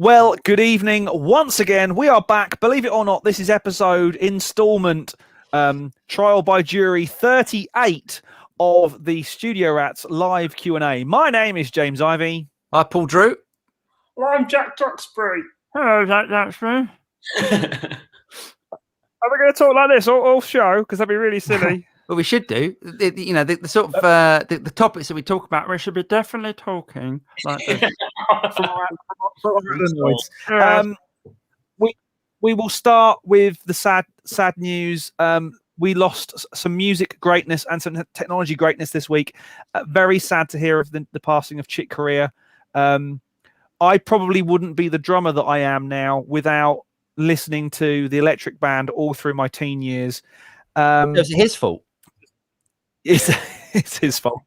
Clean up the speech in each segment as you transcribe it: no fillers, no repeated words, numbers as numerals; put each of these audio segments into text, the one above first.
Well, good evening once again. We are back. Believe it or not, this is episode installment trial by jury 38 of the Studio Rats live Q&A. My name is James Ivy. Hi, Paul Drew. Well, I'm Jack Duxbury. Hello, Jack Duxbury. Are we going to talk like this all show? Because that'd be really silly. Well, we should do. The sort of the topics that we talk about, we should be definitely talking like this. We will start with the sad news. We lost some music greatness and some technology greatness this week. Very sad to hear of the passing of Chick Corea. I probably wouldn't be the drummer that I am now without listening to the Electric Band all through my teen years. It's his fault. It's his fault.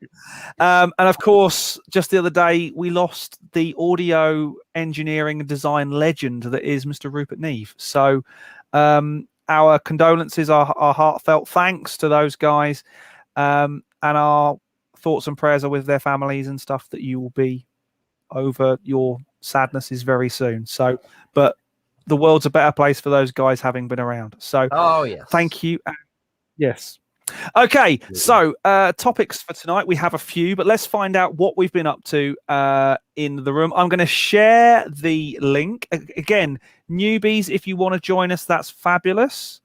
And of course, just the other day, we lost the audio engineering and design legend that is Mr. Rupert Neve. So our condolences, our heartfelt thanks to those guys. And our thoughts and prayers are with their families and stuff, that you will be over your sadnesses very soon. So, but the world's a better place for those guys having been around. So, yes. Thank you. Yes. Okay, so topics for tonight. We have a few, but let's find out what we've been up to in the room. I'm going to share the link. Again, newbies, if you want to join us, that's fabulous.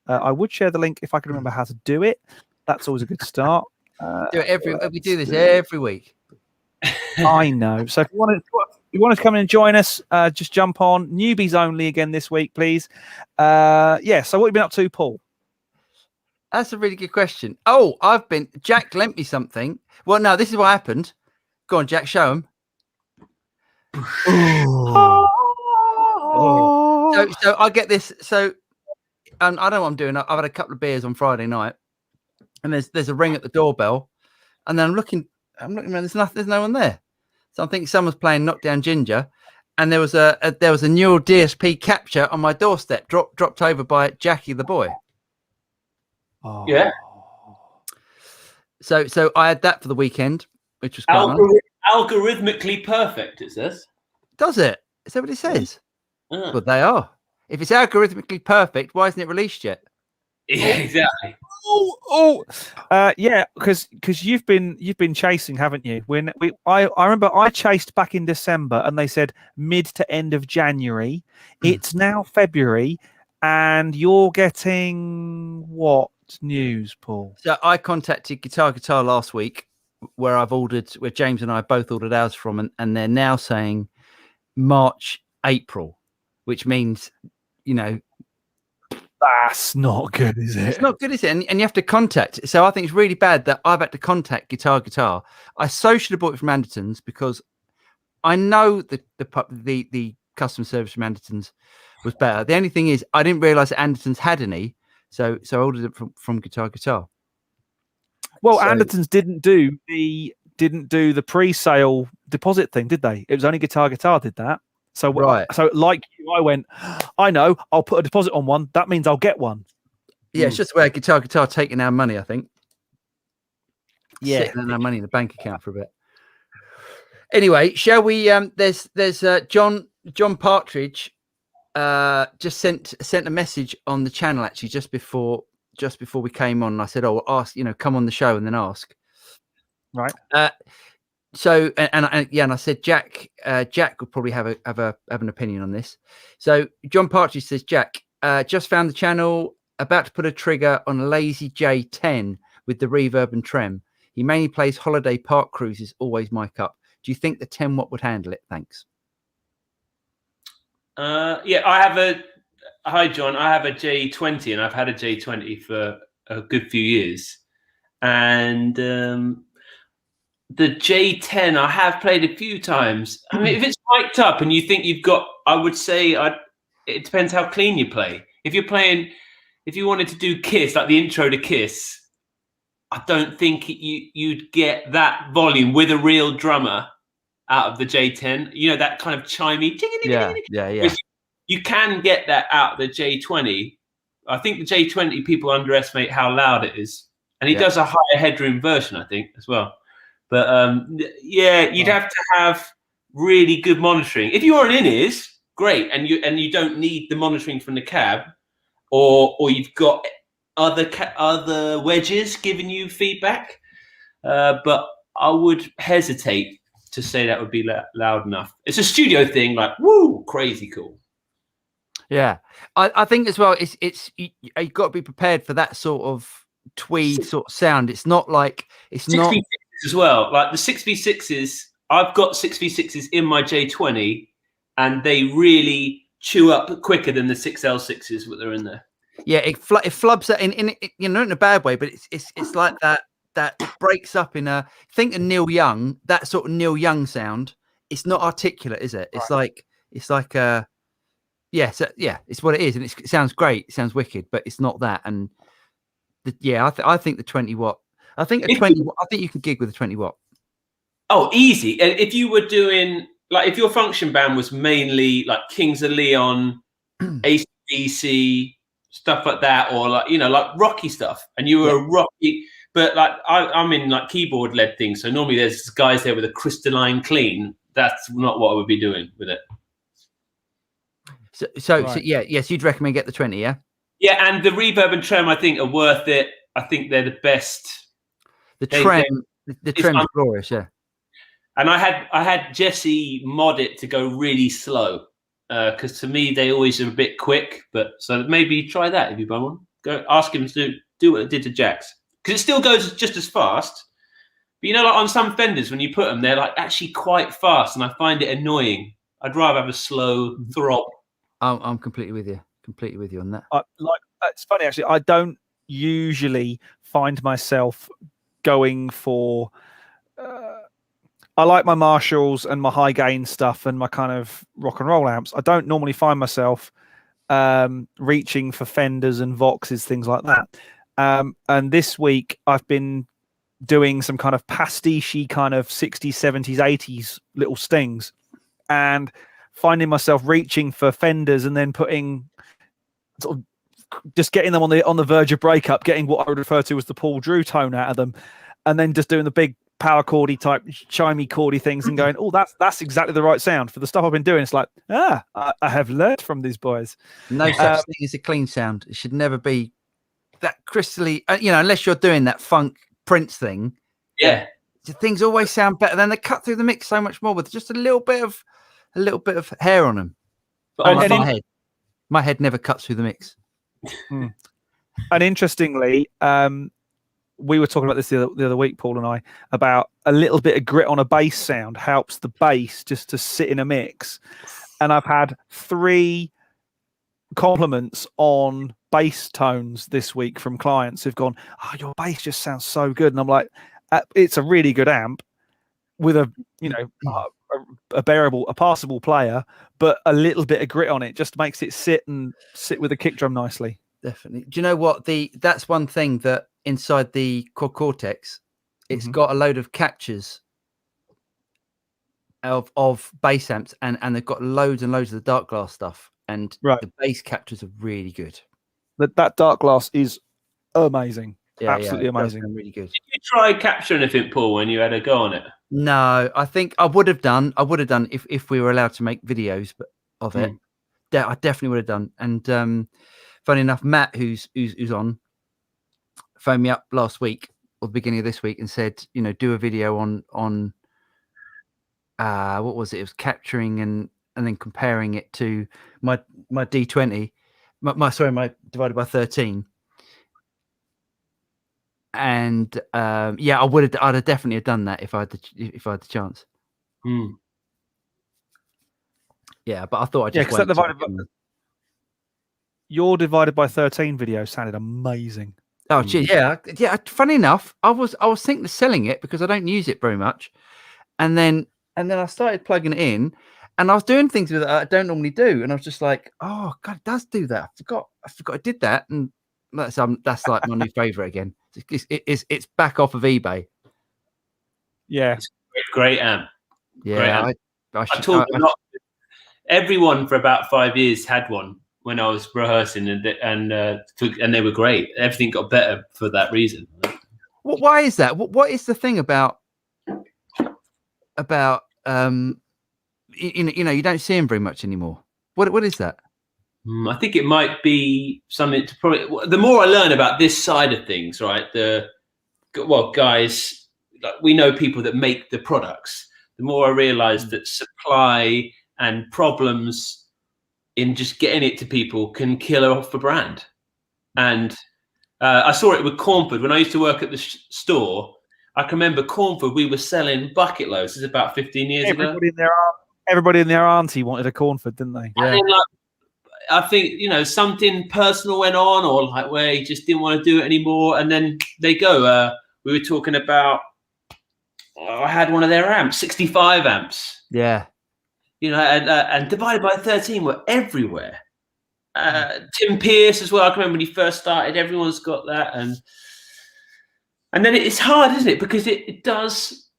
I would share the link if I can remember how to do it. That's always a good start. We do this every week. I know. So if you want to come in and join us, just jump on. Newbies only again this week, please. So what have you been up to, Paul? That's a really good question. Jack lent me something. Well, no, this is what happened. Go on, Jack, show him. So I get this. So I don't know what I'm doing. I've had a couple of beers on Friday night, and there's a ring at the doorbell, and then I'm looking around. There's no one there. So I think someone's playing Knockdown Ginger, and there was a Neural DSP capture on my doorstep, dropped over by Jackie the boy. Oh. Yeah. So I had that for the weekend, which was quite nice. Algorithmically perfect, it says. Does it? Is that what it says? Well, they are. If it's algorithmically perfect, why isn't it released yet? Yeah, exactly. Yeah, because you've been chasing, haven't you? I remember I chased back in December, and they said mid to end of January. It's now February, and you're getting what news, Paul? So I contacted Guitar last week, where James and I both ordered ours from, and they're now saying March, April, which means, that's not good, is it? It's not good, is it? And you have to contact. So I think it's really bad that I've had to contact Guitar. I so should have bought it from Anderton's, because I know the customer service from Anderton's was better. The only thing is, I didn't realize that Anderton's had any. So I ordered it from Guitar. Well, Anderton's didn't do the pre-sale deposit thing, did they? It was only Guitar did that. So right. So like you, I went, I know, I'll put a deposit on one. That means I'll get one. Yeah, it's just where Guitar taking our money, I think. Yeah, sitting our money in the bank account for a bit. Anyway, shall we? There's John Partridge. Just sent a message on the channel actually just before we came on. And I said, "Oh, ask, come on the show and then ask." Right. So and I said Jack would probably have an opinion on this. So John Partridge says, Jack, just found the channel, about to put a trigger on a Lazy J10 with the reverb and trem. He mainly plays holiday park cruises, always mic up. Do you think the 10 watt would handle it? Thanks. Hi John, I have a J20, and I've had a J20 for a good few years, and the J10 I have played a few times. I mean, if it's mic'd up and you think you've got, I would say it depends how clean you play. If you wanted to do Kiss, like the intro to Kiss, I don't think you'd get that volume with a real drummer out of the J10. That kind of chimey. Yeah. You can get that out of the J20. I think the J20 people underestimate how loud it is, and he does a higher headroom version, I think, as well. But you'd have to have really good monitoring. If you're on in-ears, great. And you don't need the monitoring from the cab, or you've got other wedges giving you feedback. But I would hesitate to say that would be loud enough. It's a studio thing, like woo, crazy cool. Yeah, I think as well. You've got to be prepared for that sort of tweed sort of sound. It's not like it's 6v6s not as well. Like the 6v6s, I've got 6v6s in my J20, and they really chew up quicker than the 6L6s that are in there. Yeah, it flubs that in not in a bad way, but it's like that breaks up in a. Think of Neil Young, that sort of Neil Young sound. It's not articulate, is it? It's like a. Yeah, so yeah, it's what it is, and it sounds great. It sounds wicked, but it's not that. And I think the 20 watt. I think I think you can gig with a 20 watt. Oh, easy. And if you were doing like if your function band was mainly like Kings of Leon, AC/DC, stuff like that, or like like rocky stuff, and you were a rocky. But like I'm in like keyboard led things, so normally there's guys there with a crystalline clean. That's not what I would be doing with it. So yes, you'd recommend get the 20, yeah? Yeah, and the reverb and trem I think are worth it. I think they're the best. The trem is glorious, yeah. And I had Jesse mod it to go really slow, because to me they always are a bit quick. But so maybe try that if you buy one. Go ask him to do what it did to Jack's, because it still goes just as fast. But like on some Fenders when you put them, they're like actually quite fast, and I find it annoying. I'd rather have a slow throb. I'm completely with you on that. It's funny actually. I don't usually find myself going for. I like my Marshalls and my high gain stuff and my kind of rock and roll amps. I don't normally find myself reaching for Fenders and Voxes, things like that. And this week I've been doing some kind of pastiche kind of 60s, 70s, 80s little stings, and finding myself reaching for Fenders and then putting sort of just getting them on the verge of breakup, getting what I would refer to as the Paul Drew tone out of them, and then just doing the big power chordy type chimey chordy things and going, oh, that's exactly the right sound for the stuff I've been doing. It's like, I have learned from these boys. No such thing as a clean sound. It should never be that crystally, unless you're doing that funk Prince thing. Yeah, things always sound better. Then they cut through the mix so much more with just a little bit of hair on them. But my head never cuts through the mix. And interestingly, we were talking about this the other week, Paul and I, about a little bit of grit on a bass sound helps the bass just to sit in a mix. And I've had 3 compliments on bass tones this week from clients who've gone, oh, your bass just sounds so good. And I'm like, it's a really good amp with a passable player, but a little bit of grit on it just makes it sit with a kick drum nicely. Definitely. Do you know what? That's one thing that inside the Quad Cortex, it's got a load of captures of bass amps, and they've got loads and loads of the dark glass stuff, and the bass captures are really good. That dark glass is amazing. Absolutely amazing. Really good. Did you try capture anything, Paul, when you had a go on it? No, I think I would have done if we were allowed to make videos of it. I definitely would have done. And funny enough, Matt, who's on, phoned me up last week or the beginning of this week and said, do a video on what was it? It was capturing and then comparing it to my D20, my divided by 13. And I'd have definitely done that if I had the chance. Yeah, but I thought your divided by 13 video sounded amazing. Oh, geez, yeah. Funny enough, I was thinking of selling it because I don't use it very much, and then I started plugging it in, and I was doing things with it I don't normally do, and I was just like, oh God, it does do that. I forgot I did that, and that's like my new favorite again. It's back off of eBay. Yeah, it's a great amp. Yeah, I told you not. Everyone for about 5 years had one when I was rehearsing, and they were great. Everything got better for that reason. Why is that? What is the thing about you don't see them very much anymore? What is that? I think it might be something to probably. The more I learn about this side of things, right? Guys, like, we know people that make the products. The more I realise that supply and problems in just getting it to people can kill off the brand. And I saw it with Cornford when I used to work at the store. I can remember Cornford. We were selling bucket loads. This is about 15 years ago. Everybody and their auntie wanted a Cornford, didn't they? Yeah. And then, like, I think, something personal went on, or like where he just didn't want to do it anymore. And then they go, we were talking about, I had one of their amps, 65 amps. Yeah. And divided by 13 were everywhere. Tim Pierce as well. I can remember when he first started, everyone's got that. And then it's hard, isn't it? Because it does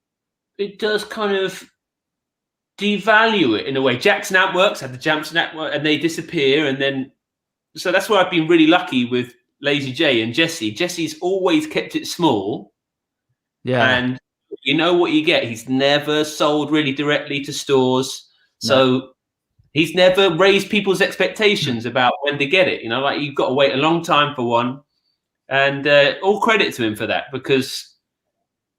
kind of devalue it in a way. Jackson Amp Works had the Jackson Amp Works, and they disappear. And then, so that's why I've been really lucky with Lazy J and Jesse. Jesse's always kept it small. Yeah. And you know what you get. He's never sold really directly to stores. No. So he's never raised people's expectations about when to get it. Like, you've got to wait a long time for one. And all credit to him for that, because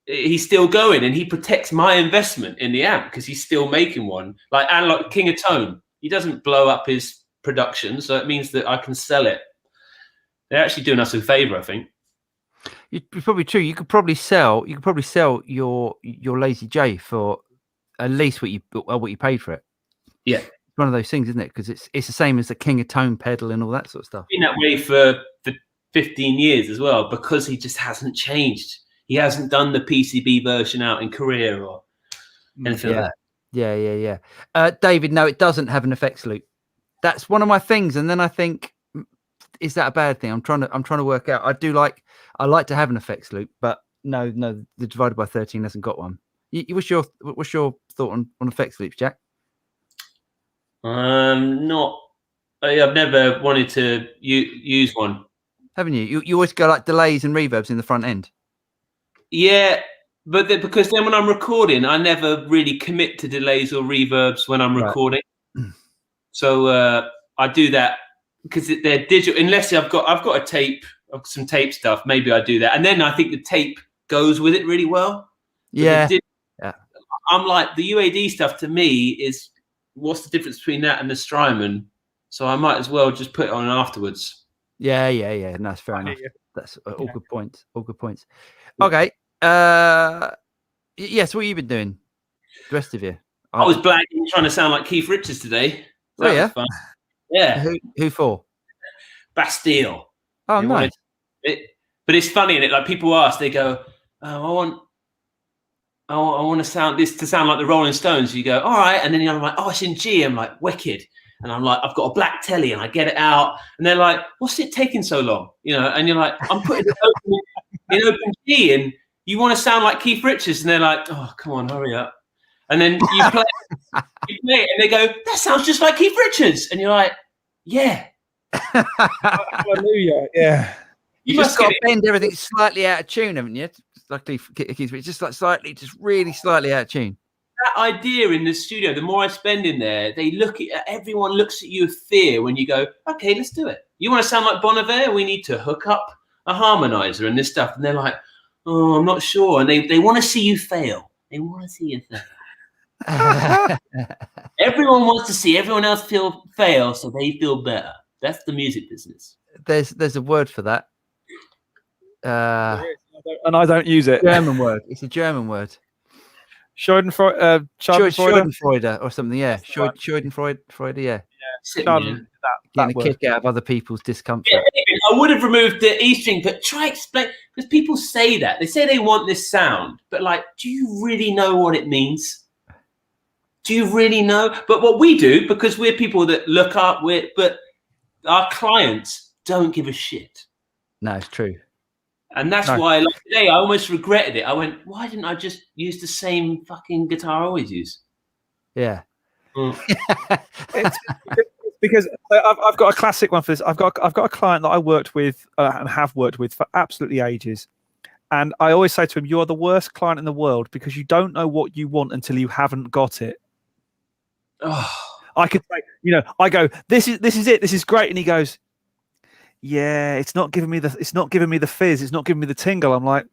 he's still going and he protects my investment in the amp because he's still making one. Like Analog King of Tone, he doesn't blow up his production, so it means that I can sell it. They're actually doing us a favor, I think. It's probably true. You could probably sell your Lazy J for at least what you paid for it. Yeah, it's one of those things, isn't it? Because it's the same as the King of Tone pedal and all that sort of stuff. Been that way for 15 years as well, because he just hasn't changed. He hasn't done the PCB version out in Korea or anything like that. Yeah. David, no, it doesn't have an effects loop. That's one of my things. And then I think, is that a bad thing? I'm trying to work out. I like to have an effects loop, but no, the divided by 13 hasn't got one. What's your thought on effects loops, Jack? I've never wanted to use one. Haven't you? You always go like delays and reverbs in the front end. Yeah, but because then when I'm recording, I never really commit to delays or reverbs when I'm recording. So I do that because they're digital. Unless I've got a tape, some tape stuff, maybe I do that, and then I think the tape goes with it really well. Yeah. I'm like, the UAD stuff to me is, what's the difference between that and the Strymon? So I might as well just put it on afterwards. Yeah. No, that's fair enough. That's all good points. All good points. Okay. Yes. What have you been doing? The rest of you? I was blagging, trying to sound like Keith Richards today. That was fun. Yeah. Who for? Bastille. Oh, nice. But it's funny, and like people ask, they go, "Oh, I want to sound like the Rolling Stones." You go, "All right," and then I'm like, "Oh, it's in G." I'm like, "Wicked." And I'm like, I've got a black telly, and I get it out, and they're like, "What's it taking so long?" And you're like, "I'm putting it in open G, and you want to sound like Keith Richards," and they're like, "Oh, come on, hurry up!" And then you play it, and they go, "That sounds just like Keith Richards," and you're like, "Yeah, hallelujah, yeah." You just got to bend everything slightly out of tune, haven't you? Luckily, Keith Richards, just like slightly, just really slightly out of tune. That idea in the studio, the more I spend in there, everyone looks at you with fear when you go, "Okay, let's do it. You want to sound like Bon Iver? We need to hook up a harmonizer and this stuff." And they're like, "Oh, I'm not sure." And they want to see you fail. They want to see you fail. Everyone wants to see everyone else fail so they feel better. That's the music business. There's a word for that. And I don't use it. German word. It's a German word. Schadenfreude or something, yeah. Schadenfreude, yeah. Getting a kick out of other people's discomfort. Yeah, I would have removed the E string, but try explain, because people say that. They say they want this sound, but like, do you really know what it means? Do you really know? But what we do, because we're people that look up, but our clients don't give a shit. No, it's true. And that's why, like today, I almost regretted it. I went, why didn't I just use the same fucking guitar I always use? Yeah. It's because I've got a classic one for this. I've got a client that I worked with and have worked with for absolutely ages. And I always say to him, "You are the worst client in the world because you don't know what you want until you haven't got it." Oh. I could say, I go, this is it, this is great, and he goes, yeah, it's not giving me the fizz, it's not giving me the tingle. I'm like,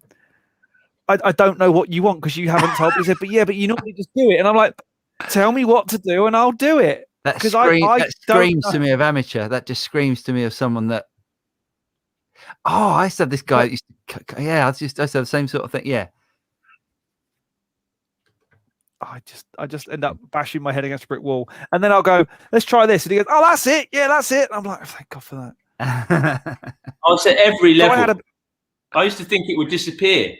I don't know what you want because you haven't told me. He said, but you normally just do it, and I'm like, tell me what to do and I'll do it. That screams to me of amateur. That just screams to me of someone that. Oh, I used to have this guy. I used to have the same sort of thing. Yeah. I just end up bashing my head against a brick wall, and then I'll go, let's try this, and he goes, oh, that's it, yeah, that's it. And I'm like, thank God for that. I was at every level. I used to think it would disappear.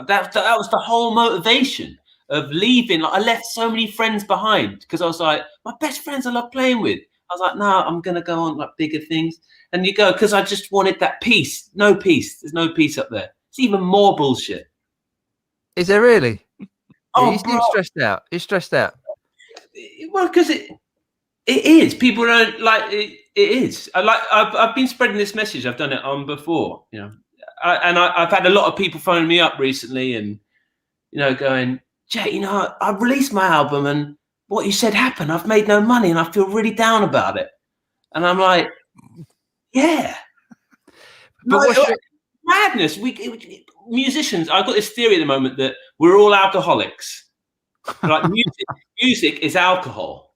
That was the whole motivation of leaving. Like, I left so many friends behind because I was like, my best friends I love playing with. I was like, no, I'm gonna go on like bigger things. And you go, because I just wanted that peace. No peace. There's no peace up there. It's even more bullshit. Is there really? Oh, you seem stressed out. You're stressed out. Well, because it is. People don't like it. It is. I've been spreading this message. I've done it on before, I've had a lot of people phoning me up recently, and going, Jay, I released my album, and what you said happened. I've made no money, and I feel really down about it. And I'm like, yeah, but madness. Musicians, I've got this theory at the moment that we're all alcoholics. Like music is alcohol,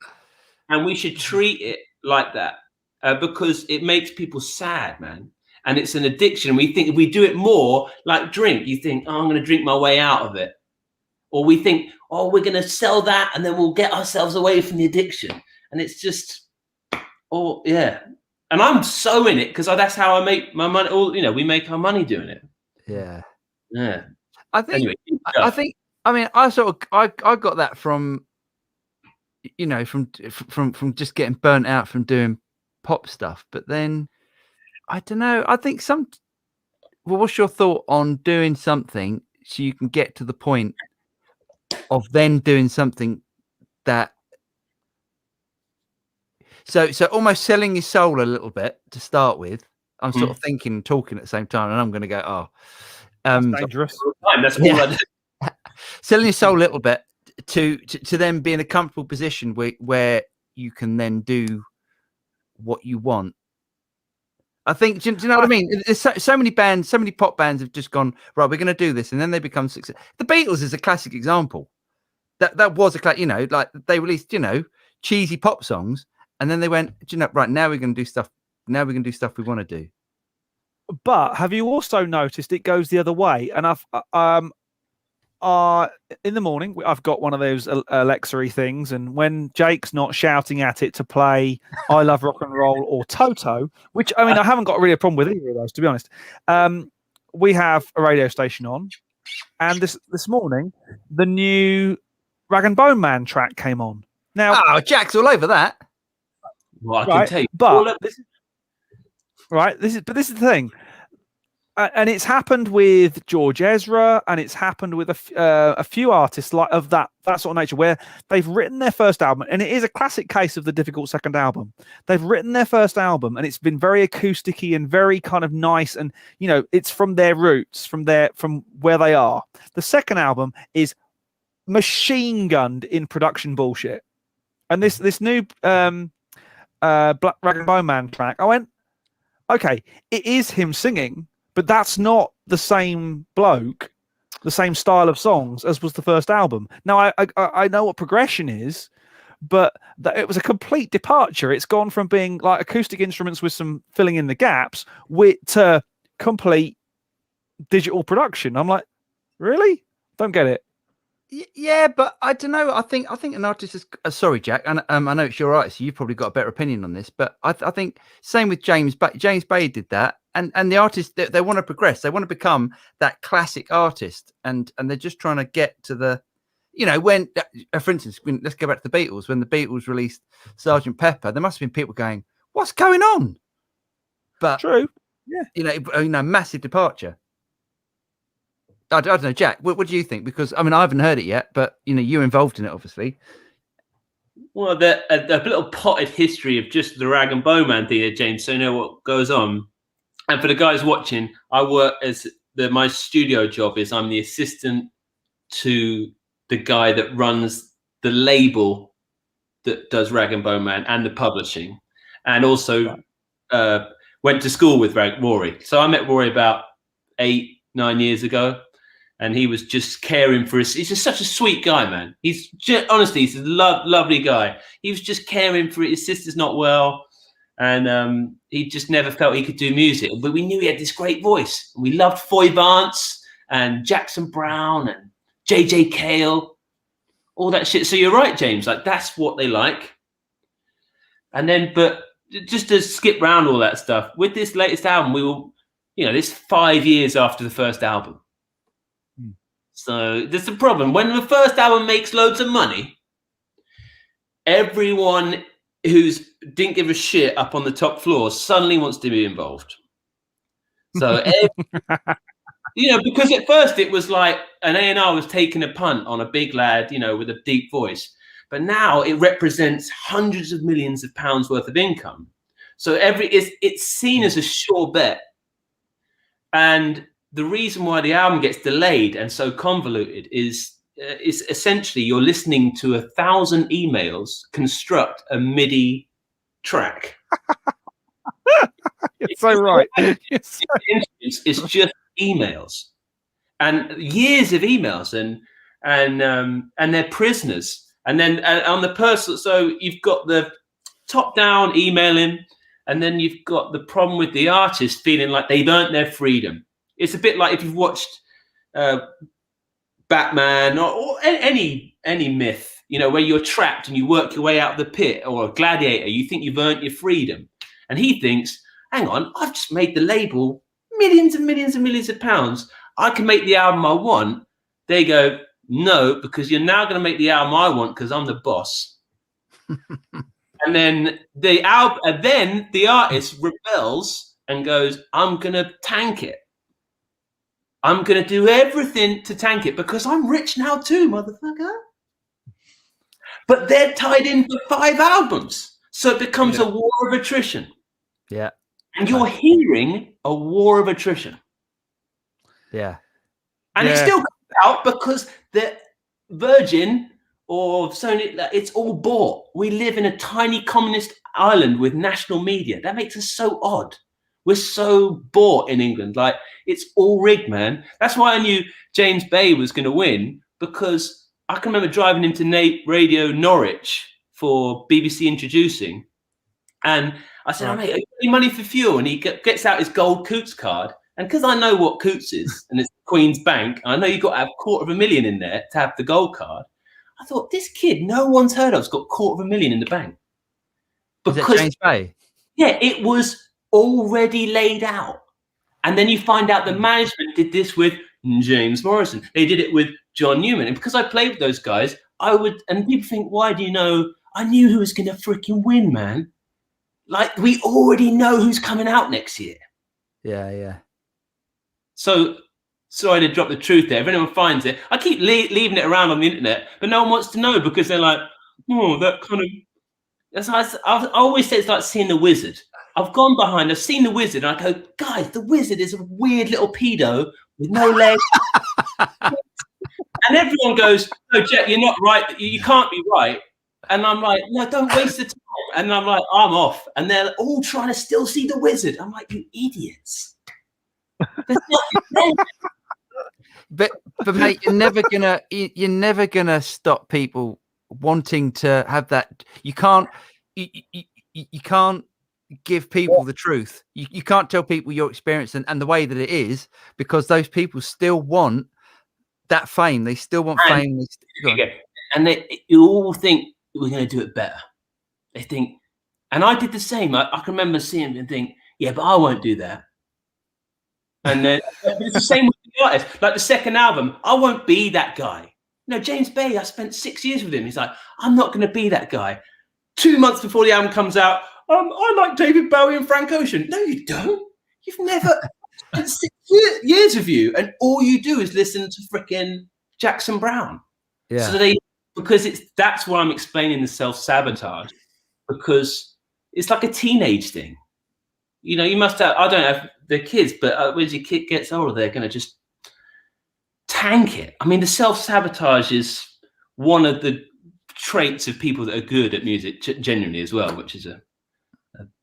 and we should treat it like that because it makes people sad, man. And it's an addiction. We think if we do it more, like drink, you think, oh, I'm going to drink my way out of it. Or we think, oh, we're going to sell that and then we'll get ourselves away from the addiction. And it's just, oh, yeah. And I'm so in it because that's how I make my money. We make our money doing it. Yeah. Yeah. I think, I got that from, from just getting burnt out from doing pop stuff. But then, I don't know. I think what's your thought on doing something so you can get to the point of then doing something that, so almost selling your soul a little bit to start with. I'm sort of thinking and talking at the same time, and I'm going to go, that's dangerous. That's all I do. Selling your soul a little bit to then be in a comfortable position where you can then do what you want. I think, do you know what I mean? There's so many bands, so many pop bands have just gone, right, we're going to do this, and then they become successful. The Beatles is a classic example. That was like they released, cheesy pop songs, and then they went, right, now we're going to do stuff. Now we're going to do stuff we want to do. But have you also noticed it goes the other way? And in the morning, I've got one of those Alexa-y things, and when Jake's not shouting at it to play I Love Rock and Roll or Toto, which, I haven't got really a problem with either of those, to be honest. We have a radio station on, and this morning, the new Rag and Bone Man track came on. Now, Jack's all over that. Well, I can tell you. But this is the thing. And it's happened with George Ezra, and it's happened with a few artists like of that sort of nature, where they've written their first album, and it is a classic case of the difficult second album. They've written their first album, and it's been very acousticy and very kind of nice, and it's from their roots, from where they are. The second album is machine gunned in production bullshit, and this new Black Rag and Bone Man track, I went, okay, it is him singing. But that's not the same bloke, the same style of songs as was the first album. Now, I know what progression is, but it was a complete departure. It's gone from being like acoustic instruments with some filling in the gaps to complete digital production. I'm like, really? Don't get it. Yeah, but I don't know. I think an artist is. Sorry, Jack. And I know it's your artist, so you've probably got a better opinion on this. But I think same with James. But James Bay did that, and the artists they want to progress. They want to become that classic artist, and they're just trying to get to the, when, for instance, let's go back to the Beatles. When the Beatles released Sgt. Pepper, there must have been people going, "What's going on?" But true, yeah, massive departure. I don't know, Jack. What do you think? Because I haven't heard it yet, but you're involved in it, obviously. Well, a little potted history of just the Rag and Bone Man thing, James. So you know what goes on. And for the guys watching, I work as my studio job is I'm the assistant to the guy that runs the label that does Rag and Bone Man and the publishing, and also went to school with Rory. So I met Rory about 8-9 years ago, and he was just caring for us. He's just such a sweet guy, man. He's just, honestly, he's a lovely guy. He was just caring for it. His sister's not well, and he just never felt he could do music. But we knew he had this great voice. We loved Foy Vance and Jackson Brown and JJ Cale, all that shit. So you're right, James. Like, that's what they like. And then, but just to skip round all that stuff, with this latest album, we will, this 5 years after the first album. So there's a problem. When the first album makes loads of money, everyone who's didn't give a shit up on the top floor suddenly wants to be involved. So, because at first it was like an A&R was taking a punt on a big lad, with a deep voice. But now it represents hundreds of millions of pounds worth of income. So it's seen as a sure bet. And the reason why the album gets delayed and so convoluted is essentially you're listening to 1,000 emails construct a MIDI track. It's so right. It's just emails and years of emails and they're prisoners. And then on the personal, so you've got the top-down emailing, and then you've got the problem with the artist feeling like they've earned their freedom. It's a bit like if you've watched Batman or any myth, where you're trapped and you work your way out of the pit, or a gladiator, you think you've earned your freedom. And he thinks, hang on, I've just made the label millions and millions and millions of pounds. I can make the album I want. They go, no, because you're now going to make the album I want because I'm the boss. And then the artist rebels and goes, I'm going to tank it. I'm going to do everything to tank it because I'm rich now too, motherfucker. But they're tied in for 5 albums. So it becomes a war of attrition. Yeah. And you're hearing a war of attrition. Yeah. And it still comes out because the Virgin or Sony, it's all bought. We live in a tiny communist island with national media. That makes us so odd. We're so bought in England. Like, it's all rigged, man. That's why I knew James Bay was going to win, because I can remember driving into Radio Norwich for BBC Introducing. And I said, oh, mate, are you getting money for fuel? And he gets out his gold Coots card. And because I know what Coots is, and it's Queen's Bank, I know you've got to have $250,000 in there to have the gold card. I thought, this kid no one's heard of has got $250,000 in the bank. Because, is that James Bay? Yeah, it was already laid out. And then you find out the management did this with James Morrison. They did it with John Newman. And because I played with those guys, and people think, why do you know? I knew who was going to freaking win, man. Like, we already know who's coming out next year. Yeah, yeah. So, sorry to drop the truth there. If anyone finds it, I keep leaving it around on the internet, but no one wants to know because they're like, oh, that kind of... I always say it's like seeing the wizard. I've gone behind, I've seen the wizard, and I go, guys, the wizard is a weird little pedo with no legs. And everyone goes, no, Jet, you're not right. You can't be right. And I'm like, no, don't waste the time. And I'm like, I'm off. And they're all trying to still see the wizard. I'm like, you idiots. But mate, you're never gonna stop people wanting to have that. You can't give people the truth. You can't tell people your experience and the way that it is, because those people still want that fame. They still want fame. And you all think we're going to do it better. They think, and I did the same. I can remember seeing them and think, yeah, but I won't do that. And then it's the same with the artist. Like the second album, I won't be that guy. James Bay, I spent 6 years with him. He's like, I'm not going to be that guy. 2 months before the album comes out, I like David Bowie and Frank Ocean. No, you don't. You've never spent 6 years with you, and all you do is listen to frickin' Jackson Brown. Yeah. So that's why I'm explaining the self-sabotage, because it's like a teenage thing. You must have, I don't have the kids, but as your kid gets older, they're going to just tank it. I mean, the self-sabotage is one of the traits of people that are good at music genuinely as well, which is a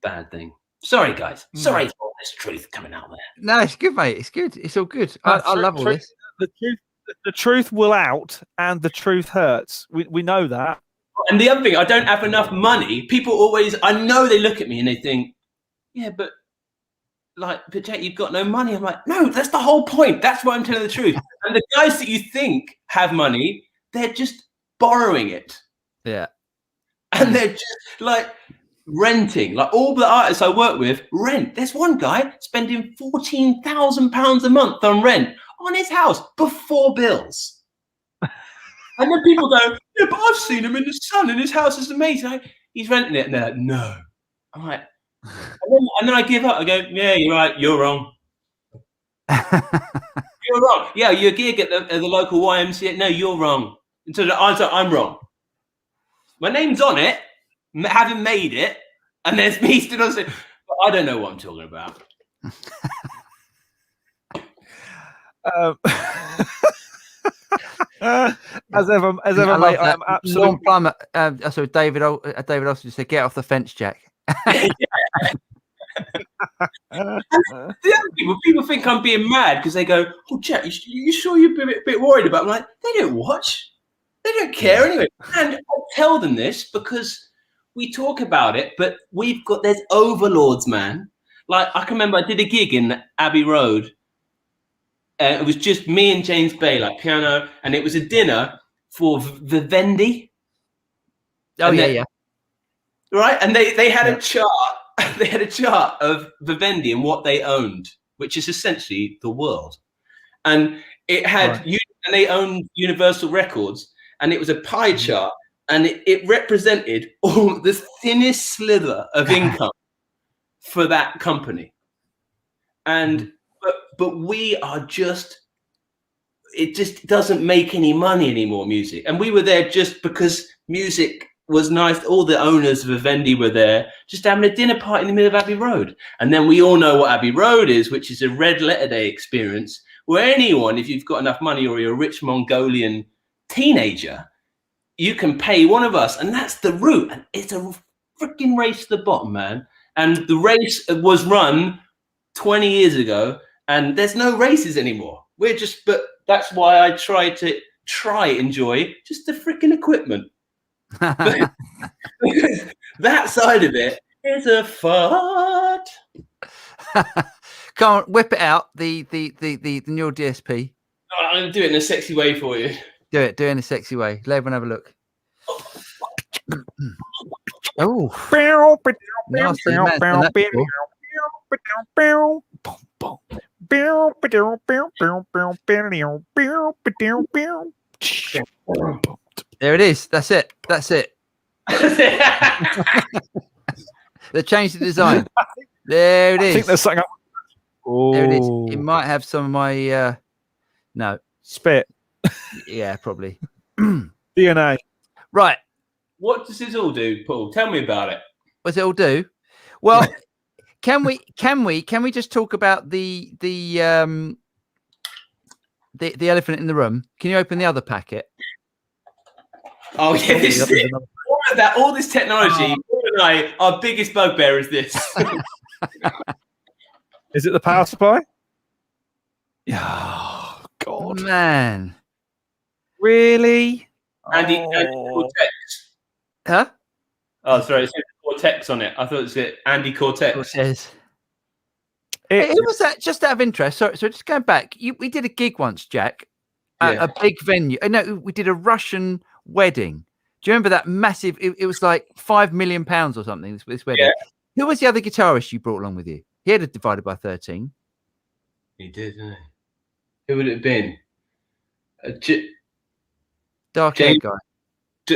bad thing. Sorry, guys. Sorry for all this truth coming out there. No, it's good, mate. It's good. It's all good. I love all this. The truth will out, and the truth hurts. We know that. And the other thing, I don't have enough money. People always, I know they look at me and they think, yeah, but Jack, you've got no money. I'm like, no, that's the whole point. That's why I'm telling the truth. And the guys that you think have money, they're just borrowing it. Yeah. And they're just like renting. Like all the artists I work with rent. There's one guy spending £14,000 a month on rent on his house before bills. And then people go, yeah, but I've seen him in the sun and his house is amazing. He's renting it. And they're like, no. I'm like, and then I give up. I go, yeah, you're right. You're wrong. You're wrong. Yeah, your gig at the local YMCA. No, you're wrong. And so I'm wrong. My name's on it, having made it, and there's me still on saying, but I don't know what I'm talking about. As ever, mate, I'm absolutely. So David also just said, "Get off the fence, Jack." The other people think I'm being mad because they go, "Oh, Jack, you sure you're a bit worried about?" I'm like, they don't watch, they don't care anyway. And I tell them this because we talk about it, but there's overlords, man. Like I can remember I did a gig in Abbey Road. It was just me and James Bay, like piano, and it was a dinner for Vivendi. Oh, yeah. Right, and they had a chart. They had a chart of Vivendi and what they owned, which is essentially the world. And it had, and they owned Universal Records, and it was a pie chart, and it represented all the thinnest slither of income for that company. And but we are just, it just doesn't make any money anymore, music. And we were there just because music was nice. All the owners of Vivendi were there just having a dinner party in the middle of Abbey Road. And then we all know what Abbey Road is, which is a red letter day experience where anyone, if you've got enough money or you're a rich Mongolian teenager, you can pay one of us. And that's the route. And it's a freaking race to the bottom, man. And the race was run 20 years ago. And there's no races anymore. But that's why I try enjoy just the freaking equipment. That side of it is a fart. Come on, whip it out. The new DSP. I'm gonna do it in a sexy way for you. Do it in a sexy way. Let everyone have a look. Oh, there it is. That's it. They changed the design. There it is. I think there's something. There it is. It might have some of my no spit. Yeah, probably. DNA. Right. What does this all do, Paul? Tell me about it. What's it all do? Well, can we just talk about the elephant in the room? Can you open the other packet? Oh yeah, all this technology. Paul and I, our biggest bugbear is this. Is it the power supply? Yeah. Oh, God, man. Really? Andy Cortex. Huh? Oh, sorry, it said Cortex on it. I thought it said Andy Cortex. Who was that? Just out of interest. So just going back, we did a gig once, Jack, at a big venue. No, we did a Russian wedding. Do you remember that massive? It was like £5 million or something. This wedding. Yeah. Who was the other guitarist you brought along with you? He had it divided by 13. He did, didn't he? Who would it have been? Dark-haired guy.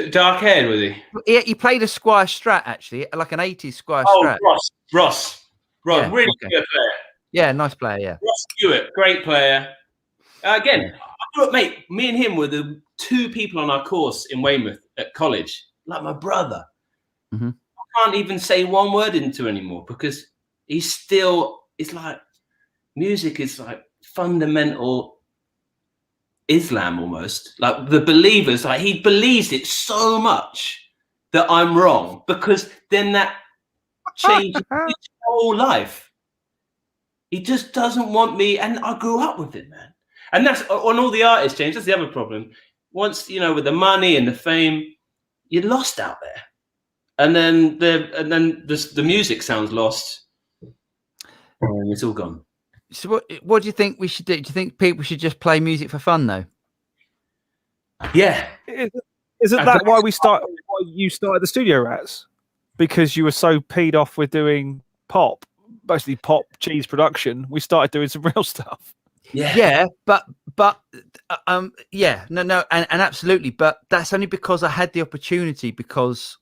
Dark-haired, was he? He played a Squire Strat, actually, like an 80s Squire Strat. Ross. Yeah, really good player. Yeah, nice player, yeah. Ross Stewart, great player. Again, mate, me and him were the two people on our course in Weymouth at college, like my brother. Mm-hmm. I can't even say one word into anymore because it's like music is like fundamental Islam almost. Like the believers, like he believes it so much that I'm wrong, because then that changes his whole life. He just doesn't want me, and I grew up with it, man. And that's on all the artists, James. That's the other problem. Once, you know, with the money and the fame, you're lost out there, and then the music sounds lost, and it's all gone. So what do you think we should do? Do you think people should just play music for fun, though? Yeah. Isn't that why you started the Studio Rats? Because you were so peed off with doing pop, basically pop cheese production. We started doing some real stuff. Yeah, but yeah, no, and absolutely, but that's only because I had the opportunity, because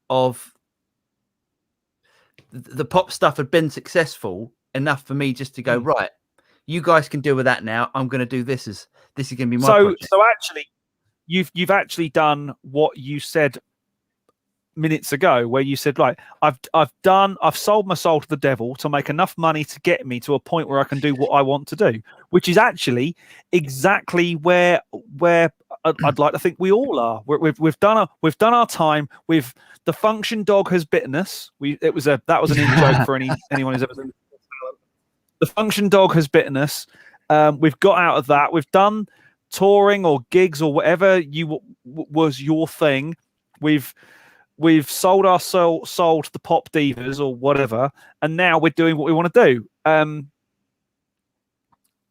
of the pop stuff had been successful enough for me just to go, right, you guys can deal with that now. I'm going to do this as this is going to be my project. So actually, you've actually done what you said minutes ago, where you said, right, I've sold my soul to the devil to make enough money to get me to a point where I can do what I want to do, which is actually exactly where I'd like to think we all are. We've done our time. With the function dog has bitterness. That was an in joke for anyone who's ever seen. The function dog has bitterness. We've got out of that. We've done touring or gigs or whatever was your thing. We've sold our soul to the pop divas or whatever, and now we're doing what we want to do.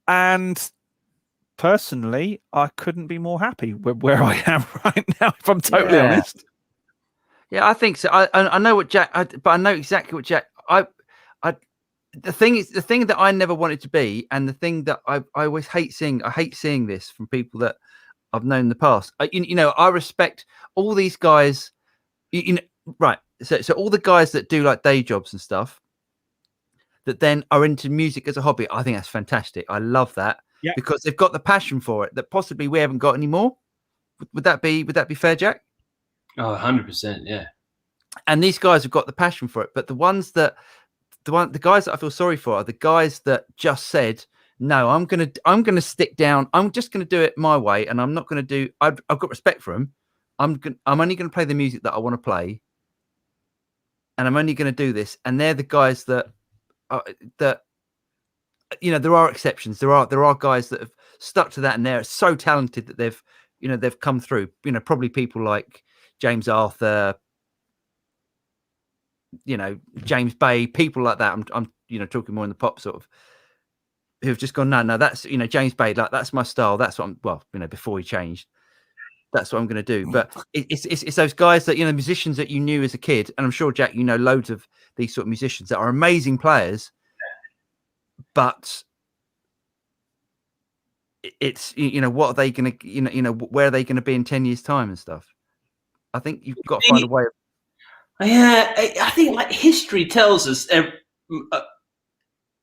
And personally, I couldn't be more happy with where I am right now, if I'm totally honest. Yeah, I think so. I know what Jack, but I know exactly what Jack. The thing that I never wanted to be, and the thing that I always hate seeing. I hate seeing this from people that I've known in the past. You know, I respect all these guys. You know, right? So all the guys that do like day jobs and stuff, that then are into music as a hobby. I think that's fantastic. I love that because they've got the passion for it that possibly we haven't got anymore. Would that be fair, Jack? Oh, 100%, yeah. And these guys have got the passion for it, but the guys that I feel sorry for are the guys that just said, no, I'm gonna stick down. I'm just gonna do it my way, and I'm not gonna do. I've got respect for them. I'm only gonna play the music that I want to play, and I'm only gonna do this. And they're the guys that you know, there are exceptions. There are guys that have stuck to that, and they're so talented that they've come through. You know, probably people like James Arthur, you know, James Bay, people like that. I'm you know, talking more in the pop sort of, who've just gone, no, that's, you know, James Bay, like that's my style. That's what you know, before he changed, that's what I'm going to do. But it's those guys that, you know, musicians that you knew as a kid, and I'm sure, Jack, you know, loads of these sort of musicians that are amazing players, but it's, you know, what are they going to, you know, where are they going to be in 10 years' time and stuff? I think you've got to find a way of. Yeah, I think like history tells us.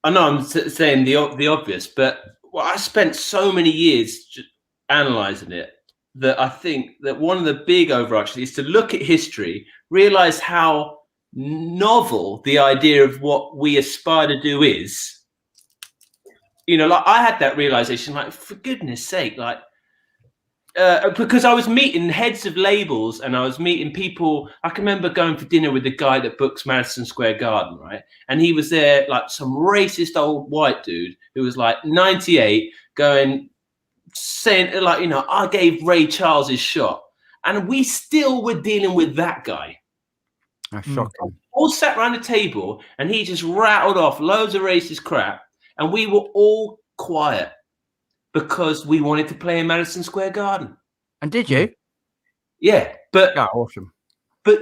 I know I'm saying the obvious, but I spent so many years just analyzing it that I think that one of the big overarching is to look at history, realize how novel the idea of what we aspire to do is. You know, like I had that realization, like, for goodness sake, like, because I was meeting heads of labels and I was meeting people. I can remember going for dinner with the guy that books Madison Square Garden, right? And he was there, like some racist old white dude who was like 98, saying, like, you know, I gave Ray Charles his shot. And we still were dealing with that guy. That's shocking. All sat around the table and he just rattled off loads of racist crap. And we were all quiet, because we wanted to play in Madison Square Garden. And did you? Yeah, but awesome. But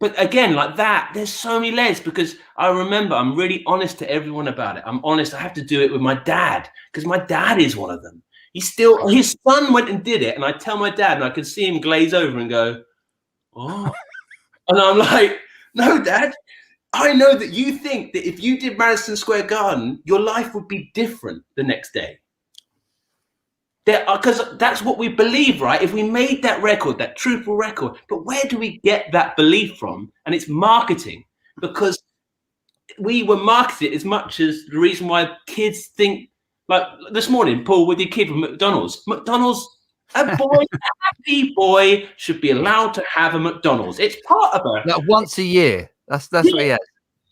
again, like that, there's so many layers, because I remember I'm really honest to everyone about it. I'm honest. I have to do it with my dad, because my dad is one of them. His son went and did it, and I tell my dad, and I could see him glaze over and go, "Oh," and I'm like, "No, Dad. I know that you think that if you did Madison Square Garden, your life would be different the next day. Because that's what we believe, right? If we made that record, that truthful record, but where do we get that belief from? And it's marketing, because we were marketed as much as the reason why kids think Like this morning, Paul with your kid from McDonald's. A boy, a happy boy should be allowed to have a McDonald's. It's part of her. Like once a year. That's what he has.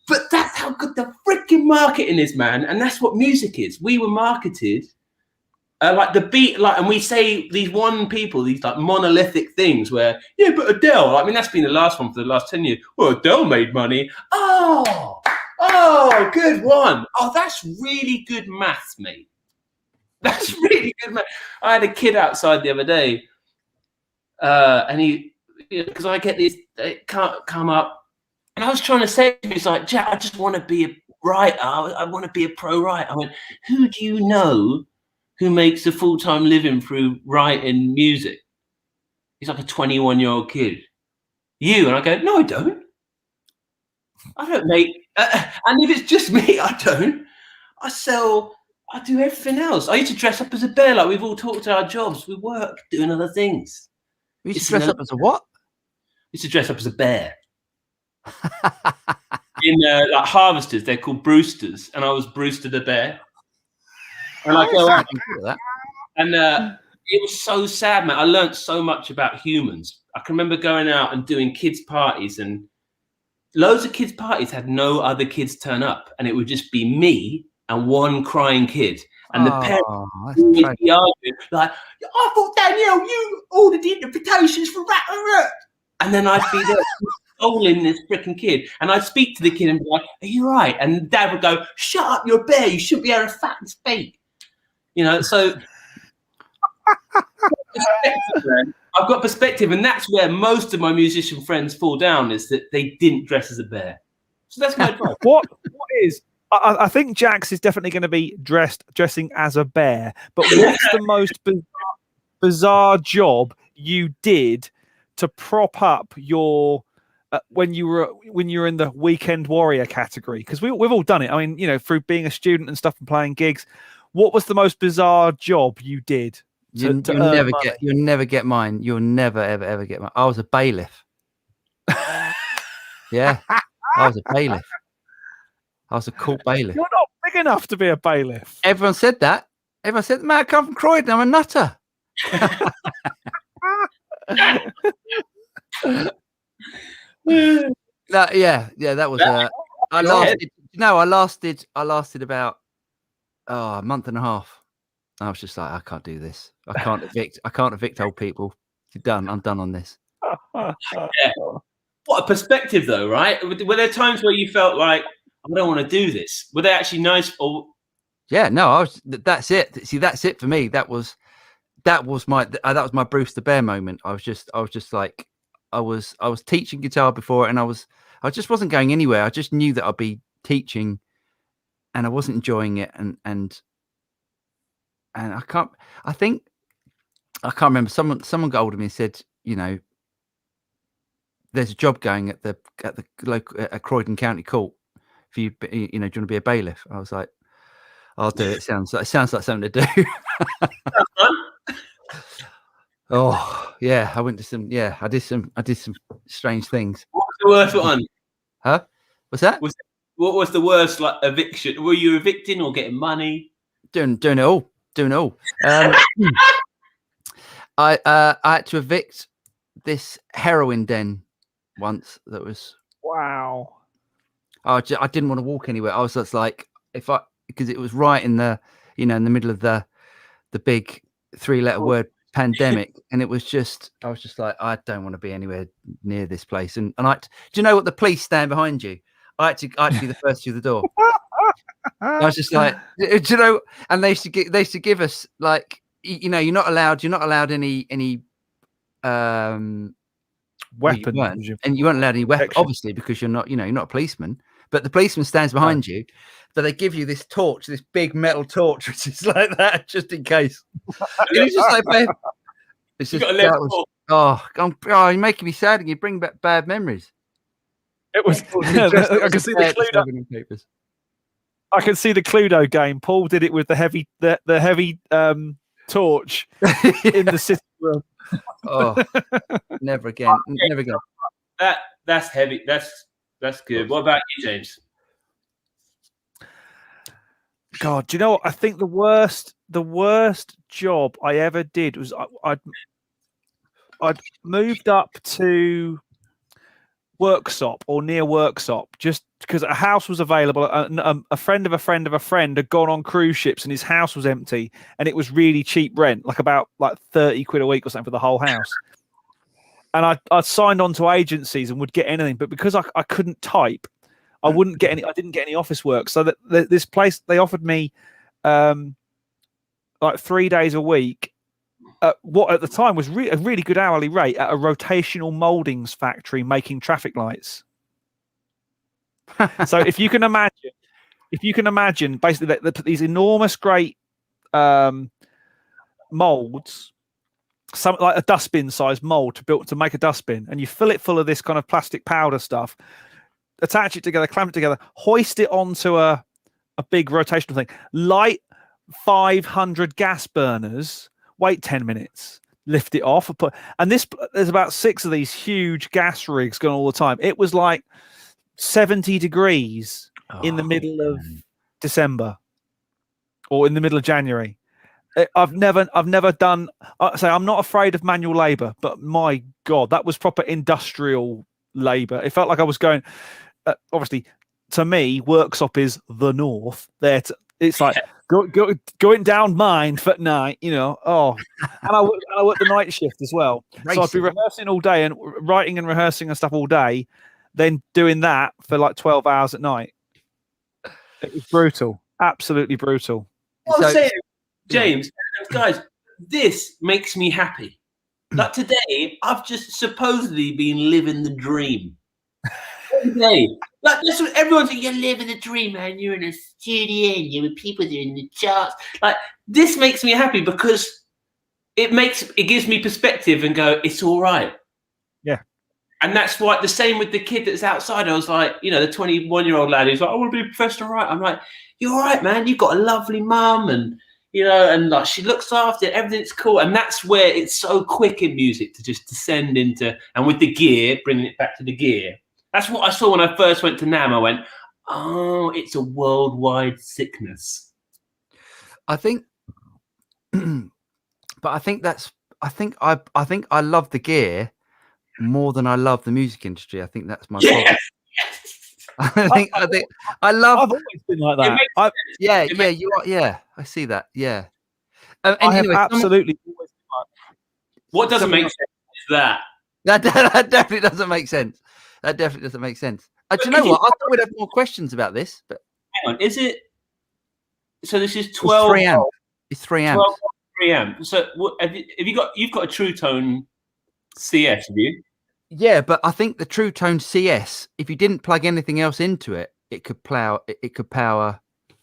But that's how good the freaking marketing is, man. And that's what music is. We were marketed like the beat, like, and we say these these like monolithic things where, yeah, but Adele, I mean, that's been the last one for the last 10 years. Well, Adele made money. Oh, good one. Oh, that's really good maths, mate. That's really good maths. I had a kid outside the other day, and he, because I get these, they can't come up, and I was trying to say to him, he's like, Jack, I just want to be a writer. I want to be a pro writer. I went, who do you know who makes a full-time living through writing music? He's like a 21-year-old kid. You. And I go, no, I don't. I don't make, and if it's just me, I don't. I do everything else. I used to dress up as a bear, like we've all talked to our jobs. We work doing other things. You used to dress up as a what? I used to dress up as a bear. In like harvesters, they're called Brewsters, and I was Brewster the bear. And I go out, and it was so sad, man. I learned so much about humans. I can remember going out and doing kids' parties, and loads of kids' parties had no other kids turn up, and it would just be me and one crying kid. And the parents would be arguing, like, I thought, Danielle, you ordered the invitations for that. And then I'd be there consoling this freaking kid. And I'd speak to the kid and be like, are you right? And Dad would go, shut up, you're a bear. You shouldn't be able to fat and speak. You know, so I've got perspective, and that's where most of my musician friends fall down, is that they didn't dress as a bear. So that's my advice. What is? I think Jax is definitely going to be dressing as a bear. But what's the most bizarre job you did to prop up your when you were in the weekend warrior category? Because we've all done it. I mean, you know, through being a student and stuff and playing gigs. What was the most bizarre job you did? You'll never get mine. You'll never ever get mine. I was a bailiff. Yeah, I was a bailiff. I was a court bailiff. You're not big enough to be a bailiff. Everyone said that. Everyone said, "Man, I come from Croydon. I'm a nutter." That was. I lasted about a month and a half. I was just like, I can't do this. I can't evict old people. I'm done on this. Yeah. What a perspective, though, right? Were there times where you felt like, I don't want to do this? Were they actually nice? Or yeah, no, that's it. See, that's it for me. That was my Bruce the Bear moment. I was just like, I was teaching guitar before, and I just wasn't going anywhere. I just knew that I'd be teaching, and I wasn't enjoying it, and I can't remember. Someone got hold of me and said, you know, there's a job going at the local Croydon County Court for you. You know, do you want to be a bailiff? I was like, I'll do it. It sounds like something to do. Oh yeah, I went to some. Yeah, I did some strange things. What was the worst one? Huh? What's that? What was the worst, like, eviction? Were you evicting or getting money? Doing it all. I had to evict this heroin den once. That was wow. I didn't want to walk anywhere. I was just like, because it was right in the, you know, in the middle of the big 3-letter word pandemic, and I was just like, I don't want to be anywhere near this place. And do you know what? The police stand behind you. I had to be the first through the door. I was just like, do you know? And they used to give us, like, you know, you're not allowed any weapons, and you weren't allowed any weapons, obviously, because you're not a policeman. But the policeman stands behind you, but they give you this torch, this big metal torch, which is like that, just in case. It's just like, it's just, you're making me sad, and you bring back bad memories. It was. I can see the Cluedo. I can see the Cluedo game. Paul did it with the heavy torch in the sitting room. Oh, never again. Never again. That's heavy. That's good. What about you, James? God, do you know what? I think the worst job I ever did was I'd moved up to Worksop or near Worksop just because a house was available. A friend of a friend of a friend had gone on cruise ships and his house was empty, and it was really cheap rent, like about 30 quid a week or something for the whole house. And I'd signed on to agencies and would get anything, but because I couldn't type, I wouldn't get any. I didn't get any office work. So this place, they offered me 3 days a week, what at the time was a really good hourly rate at a rotational moldings factory making traffic lights. So if you can imagine, basically they put these enormous, great molds, some like a dustbin sized mold to make a dustbin, and you fill it full of this kind of plastic powder stuff, attach it together, clamp it together, hoist it onto a big rotational thing, light 500 gas burners, wait 10 minutes, lift it off, there's about 6 of these huge gas rigs going all the time. It was like 70 degrees in the middle of December or in the middle of January. I've never done. I'm not afraid of manual labor, but my God, that was proper industrial labor. It felt like I was going. Obviously, to me, Worksop is the north. It's like going down mine for night, Oh, and I worked the night shift as well. Racing. So I'd be rehearsing all day and writing and rehearsing and stuff all day, then doing that for 12 hours at night. It was brutal, absolutely brutal. James, guys, this makes me happy. Like today, I've just supposedly been living the dream. Every day. Like that's what everyone's like, you're living the dream, man. You're in a studio and you're with people that are in the charts. Like this makes me happy because it gives me perspective and go, it's all right. Yeah. And that's why the same with the kid that's outside. I was like, the 21-year-old lad who's like, I want to be a professional writer. I'm like, you're all right, man. You've got a lovely mum and and like she looks after it, everything's cool. And that's where it's so quick in music to just descend into, and with the gear, bringing it back to the gear. That's what I saw when I first went to NAMM. I went, oh, it's a worldwide sickness. I think, but I think I love the gear more than I love the music industry. I think that's my problem. I think I love. I've always been like that. You are. Yeah, I see that. Yeah. I anyway, have absolutely. What doesn't make sense is that. That definitely doesn't make sense. That definitely doesn't make sense. Do you know what? I thought we'd have more questions about this, but hang on. Is it? So this is 12. It's 3 amp. It's 3 amps. 3 amp. So you've got a True Tone CS, have you? Yeah, but I think the True Tone CS, if you didn't plug anything else into it, it could power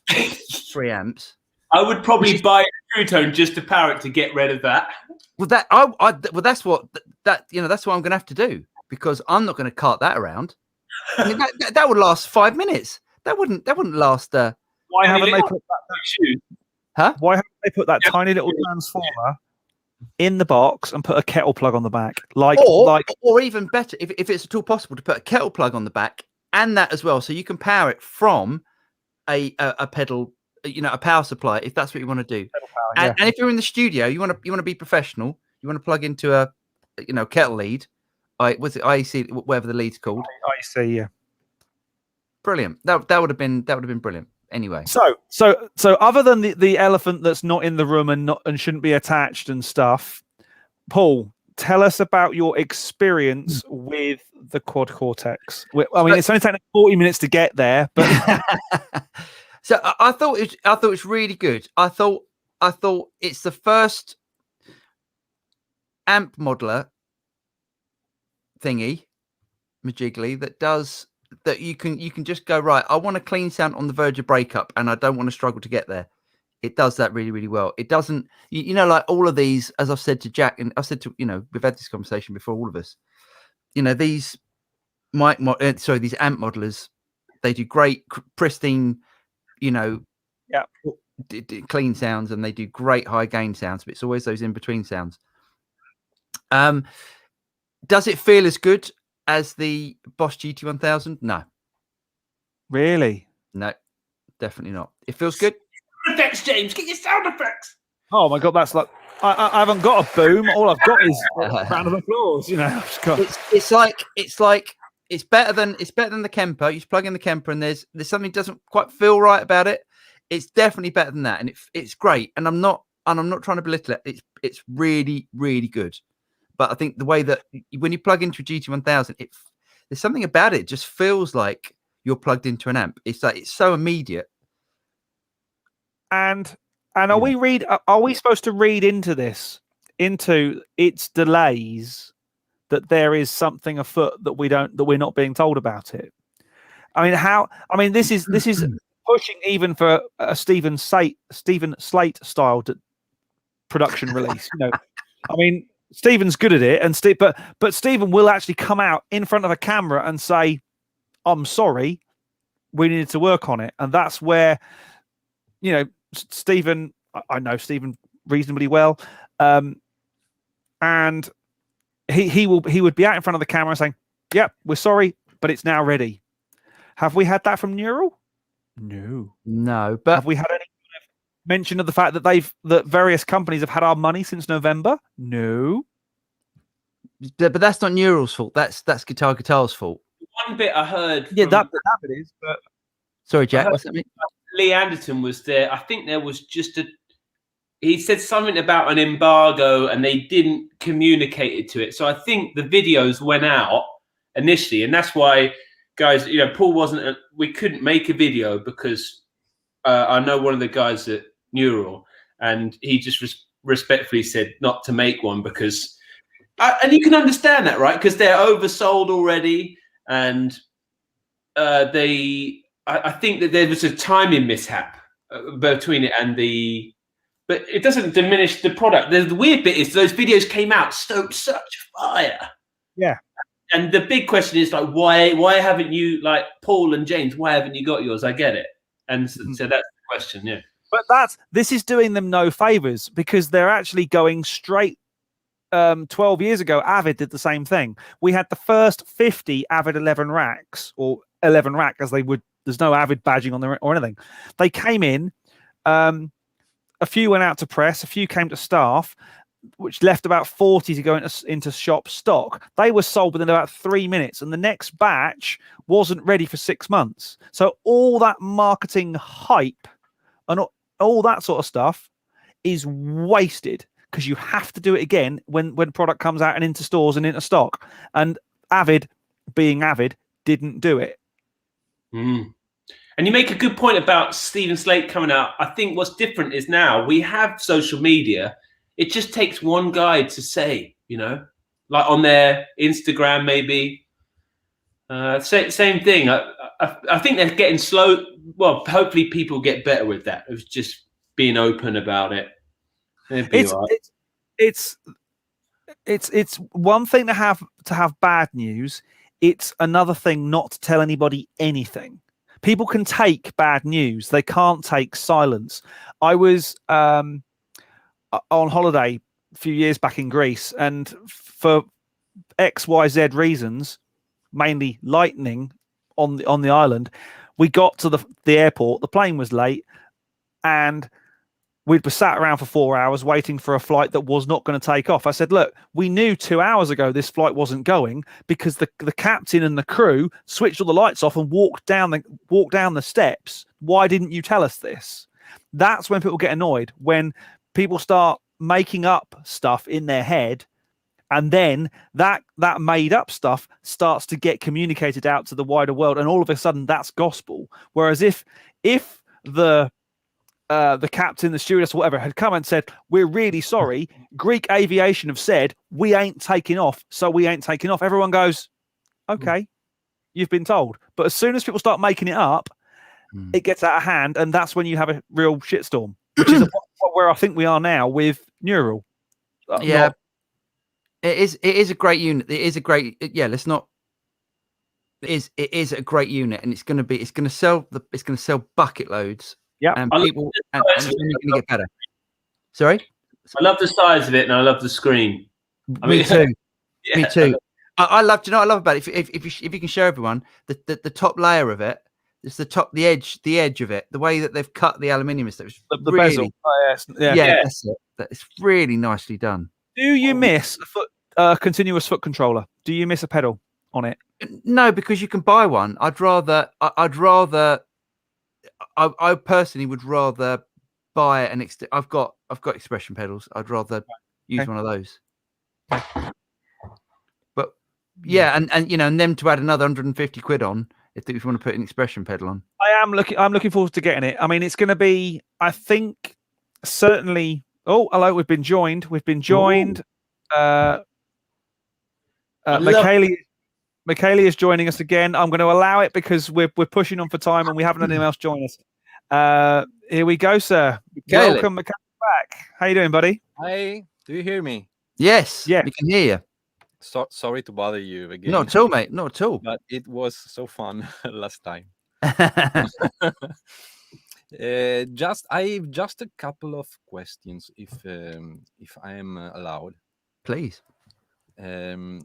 3 amps. I would probably buy a True Tone just to power it to get rid of that. Well, that's what I'm going to have to do because I'm not going to cart that around. I mean, that would last 5 minutes. That wouldn't last. Why haven't they put that? Huh? Why haven't they put that tiny little transformer in the box and put a kettle plug on the back, or even better, if it's at all possible, to put a kettle plug on the back and that as well, so you can power it from a pedal, a power supply, if that's what you want to do. And if you're in the studio, you want to be professional, you want to plug into a kettle lead. Was it IEC, whatever the lead's called? IEC, yeah. Brilliant. That would have been brilliant. Anyway, so other than the elephant that's not in the room and shouldn't be attached and stuff, Paul, tell us about your experience with the Quad Cortex. I mean, it's only taken 40 minutes to get there, but so I thought it's really good. I thought it's the first amp modeler thingy, majiggly, that does. That you can just go, right, I want a clean sound on the verge of breakup and I don't want to struggle to get there. It does that really, really well. It doesn't, like all of these, as I've said to Jack, and I've said to, we've had this conversation before, all of us, these these amp modelers, they do great, pristine, clean sounds, and they do great high gain sounds, but it's always those in between sounds. Does it feel as good as the Boss GT1000? No. Really? No, definitely not. It feels good. effects, James. Get your sound effects. Oh my god, that's like I haven't got a boom. All I've got is a round of applause. You know, I've just got... it's better than the Kemper. You just plug in the Kemper, and there's something doesn't quite feel right about it. It's definitely better than that, and it's great. And I'm not trying to belittle it. It's really, really good. But I think the way that when you plug into a GT1000, there's something about it. Just feels like you're plugged into an amp. It's like it's so immediate. And are we supposed to read into its delays that there is something afoot that we're not being told about it? I mean, this is pushing even for a Stephen Slate styled production release. You know, I mean, Stephen's good at it, and but Stephen will actually come out in front of a camera and say, "I'm sorry, we needed to work on it," and that's where, you know, Stephen. I know Stephen reasonably well, and he would be out in front of the camera saying, "Yep, we're sorry, but it's now ready." Have we had that from Neural? No. But have we had any mention of the fact that various companies have had our money since November? No. But that's not Neural's fault. That's Guitar's fault. One bit I heard. Yeah, that bit is. But sorry, Jack. What's that mean? Lee Anderton was there. I think there was just he said something about an embargo and they didn't communicate it to it. So I think the videos went out initially, and that's why, guys, you know, Paul we couldn't make a video because I know one of the guys at Neural, and he just respectfully said not to make one because, and you can understand that, right? Because they're oversold already, and I think that there was a timing mishap between it and but it doesn't diminish the product. The weird bit is those videos came out stoked such fire. Yeah. And the big question is like, why haven't you, like Paul and James, why haven't you got yours? I get it. And so that's the question, yeah. But this is doing them no favors because they're actually going straight. 12 years ago, Avid did the same thing. We had the first 50 Avid 11 racks, or 11 rack as they would. There's no Avid badging on there or anything. They came in. A few went out to press. A few came to staff, which left about 40 to go into shop stock. They were sold within about 3 minutes, and the next batch wasn't ready for 6 months. So all that marketing hype and all that sort of stuff is wasted because you have to do it again when product comes out and into stores and into stock. And Avid, being Avid, didn't do it. And you make a good point about Stephen Slate coming out. I think what's different is now we have social media. It just takes one guy to say, you know, like on their Instagram, maybe. Same thing. I think they're getting slow. Well, hopefully people get better with that. Of just being open about it. It's one thing to have bad news. It's another thing not to tell anybody anything. People can take bad news. They can't take silence. I was on holiday a few years back in Greece, and for XYZ reasons, mainly lightning on the island, we got to the airport. The plane was late, and we'd be sat around for 4 hours waiting for a flight that was not going to take off. I said, look, we knew 2 hours ago this flight wasn't going because the captain and the crew switched all the lights off and walked down the steps. Why didn't you tell us this? That's when people get annoyed, when people start making up stuff in their head, and then that made up stuff starts to get communicated out to the wider world, and all of a sudden that's gospel. Whereas if the captain, the stewardess, whatever, had come and said, we're really sorry, Greek aviation have said we ain't taking off, so we ain't taking off, everyone goes, okay, you've been told. But as soon as people start making it up, it gets out of hand, and that's when you have a real shitstorm, which is where I think we are now with Neural. It is a great unit. It is a great, let's not. It is a great unit, and it's going to sell bucket loads. Yeah, and people, and it's only going to get better. Sorry, I love the size of it, and I love the screen. Me too. Yeah. Me too. I love. Do you know what I love about it? If you can show everyone the top layer of it, It's the top, the edge of it. The way that they've cut the aluminium is that was The really, bezel. Oh, yes. Yeah. yeah, that's it. That's really nicely done. Do you miss a continuous foot controller? Do you miss a pedal on it? No, because you can buy one. I personally would rather buy an I've got expression pedals. I'd rather use one of those. But yeah, and you know, and them to add another 150 quid on if you want to put an expression pedal on. I'm looking forward to getting it. I mean, it's going to be, I think, certainly. Oh, hello. We've been joined. Michaeli is joining us again. I'm going to allow it because we're pushing on for time and we haven't had anyone else join us. Here we go, sir. Michele. Welcome, Michaeli, back. How you doing, buddy? Hi, do you hear me? Yes, Yeah. we can hear you. Sorry to bother you again. Not at all, mate. Not at all. But it was so fun last time. Just a couple of questions, if I am allowed. Please.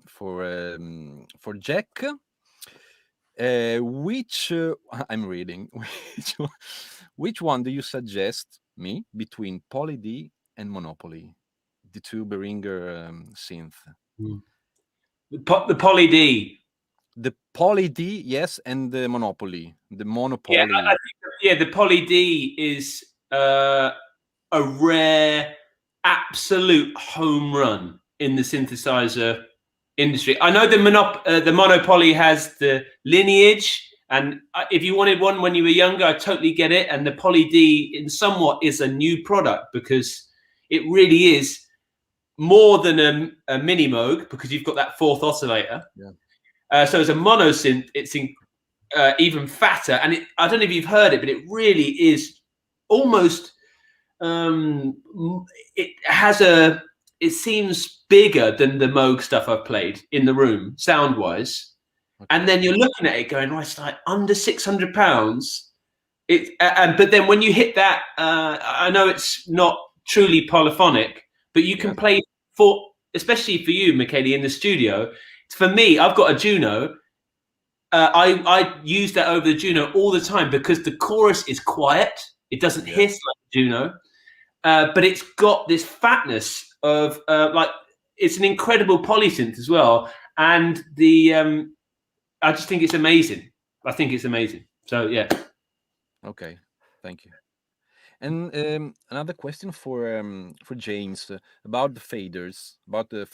For Jack, which I'm reading. Which one do you suggest me between Poly D and Monopoly, the two Behringer synth? The Poly D. The Poly D, yes, and the Monopoly, the Monopoly. Yeah, the Poly D is a rare, absolute home run in the synthesizer industry. I know the Monopoly has the lineage, and if you wanted one when you were younger, I totally get it. And the Poly D, in somewhat, is a new product because it really is more than a mini Moog because you've got that fourth oscillator. Yeah. So as a mono synth, it's even fatter. And I don't know if you've heard it, but it really is almost. It seems bigger than the Moog stuff I've played in the room, sound wise. Okay. And then you're looking at it going, oh, it's like under £600. But then when you hit that, I know it's not truly polyphonic, but you can play especially for you, Michaeli, in the studio. For me, I've got a Juno. I use that over the Juno all the time because the chorus is quiet. It doesn't hiss like the Juno, but it's got this fatness of it's an incredible polysynth as well. And I just think it's amazing. I think it's amazing. So yeah. Okay, thank you. And another question for James about the faders, about the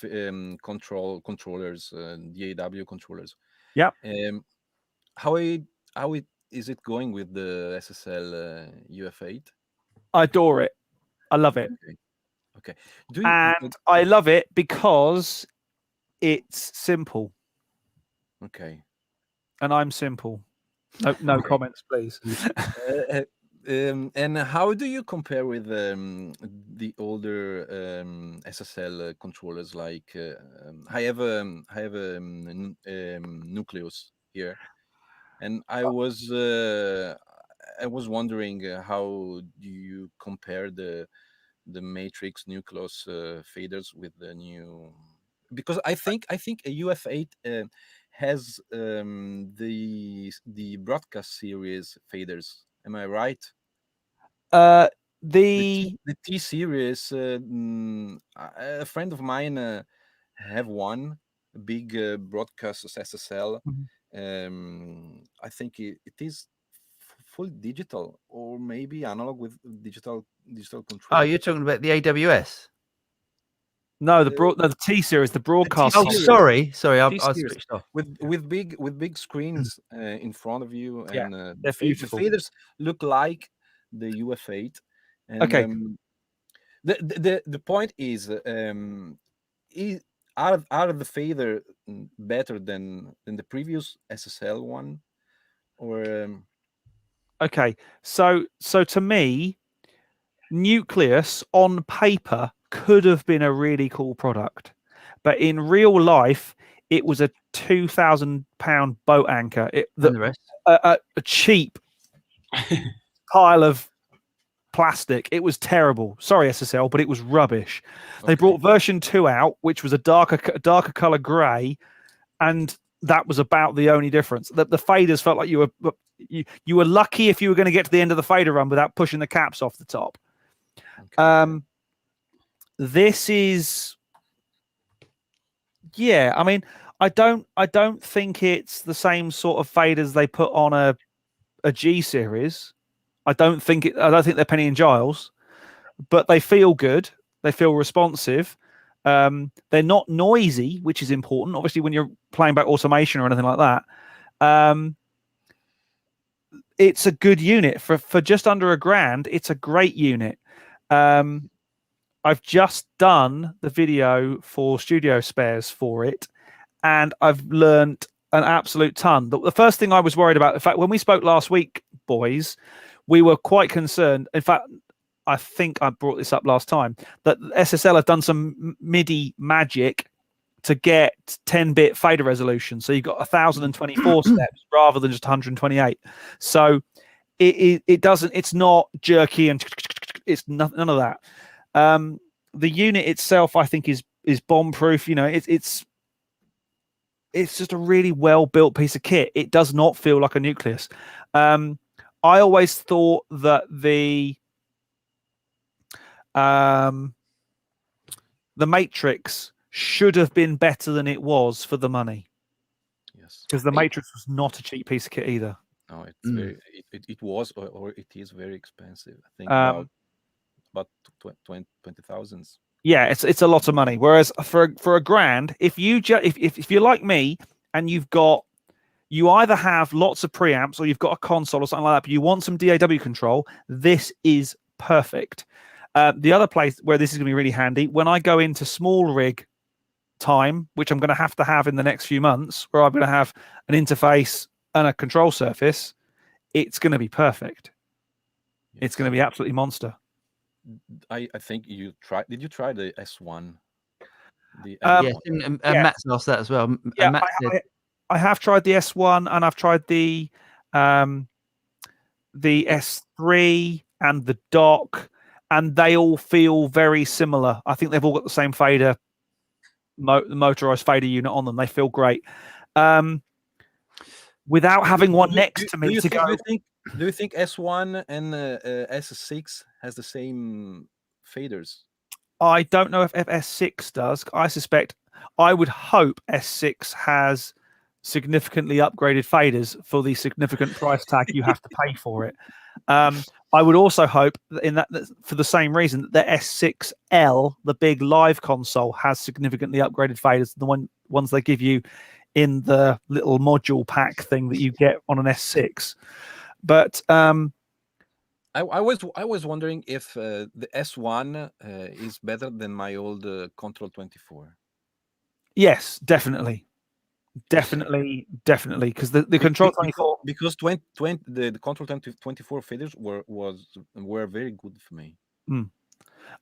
controllers, the AW controllers. Yeah. How is it going with the SSL UF8? I adore it. I love it. Okay. I love it because it's simple. Okay. And I'm simple. No comments, please. And how do you compare with the older SSL controllers? Like I have a Nucleus here, and I was wondering how do you compare the Matrix Nucleus faders with the new? Because I think a UF8 has the broadcast series faders. Am I right? The T series. A friend of mine have one big broadcast SSL. Mm-hmm. I think it is full digital or maybe analog with digital control. Oh, you're talking about the AWS? No, the T series, the broadcast. Oh, sorry, I switched off. With big screens in front of you, and they're beautiful. The faders look like the UF8. And, okay. The point is, are the fader better than the previous SSL one, or? Okay, so to me, Nucleus on paper could have been a really cool product, but in real life, it was a £2,000 boat anchor. A cheap pile of plastic. It was terrible. Sorry, SSL, but it was rubbish. Okay. They brought version 2 out, which was a darker color grey, and that was about the only difference. The faders felt like you were lucky if you were going to get to the end of the fader run without pushing the caps off the top. Okay. This is, yeah. I mean, I don't think it's the same sort of faders they put on a G series. I don't think they're Penny and Giles, but they feel good. They feel responsive. They're not noisy, which is important. Obviously, when you're playing back automation or anything like that, it's a good unit for just under $1,000. It's a great unit. I've just done the video for studio spares for it, and I've learned an absolute ton. The first thing I was worried about, in fact, when we spoke last week, boys, we were quite concerned. In fact, I think I brought this up last time, that SSL have done some MIDI magic to get 10-bit fader resolution. So you've got 1024 steps rather than just 128. So it doesn't, it's not jerky and it's none of that. The unit itself, I think, is bomb proof. You know, it's just a really well built piece of kit. It does not feel like a Nucleus. I always thought that the Matrix should have been better than it was for the money. Yes, because the Matrix was not a cheap piece of kit either. No, it's very, it was or it is very expensive. I think about 20,000. Yeah, it's a lot of money. Whereas for $1,000, if you're like me and you either have lots of preamps or you've got a console or something like that, but you want some DAW control, this is perfect. The other place where this is going to be really handy, when I go into small rig time, which I'm going to have in the next few months, where I'm going to have an interface and a control surface, it's going to be perfect. Yes. It's going to be absolutely monster. I think you tried. Did you try the S1? Yes, and Matt's asked that as well. Yeah, I have tried the S1 and I've tried the S3 and the dock, and they all feel very similar. I think they've all got the same fader, motorized fader unit on them. They feel great. Without having one next to me to go. Do you think S1 and S6 has the same faders? I don't know if S6 does. I would hope S6 has significantly upgraded faders for the significant price tag you have to pay for it. I would also hope that for the same reason that the S6L, the big live console, has significantly upgraded faders than the ones they give you in the little module pack thing that you get on an S6. But I was wondering if the S1 is better than my old Control 24. Yes, definitely, because the Control 24 because the Control 24 faders were very good for me.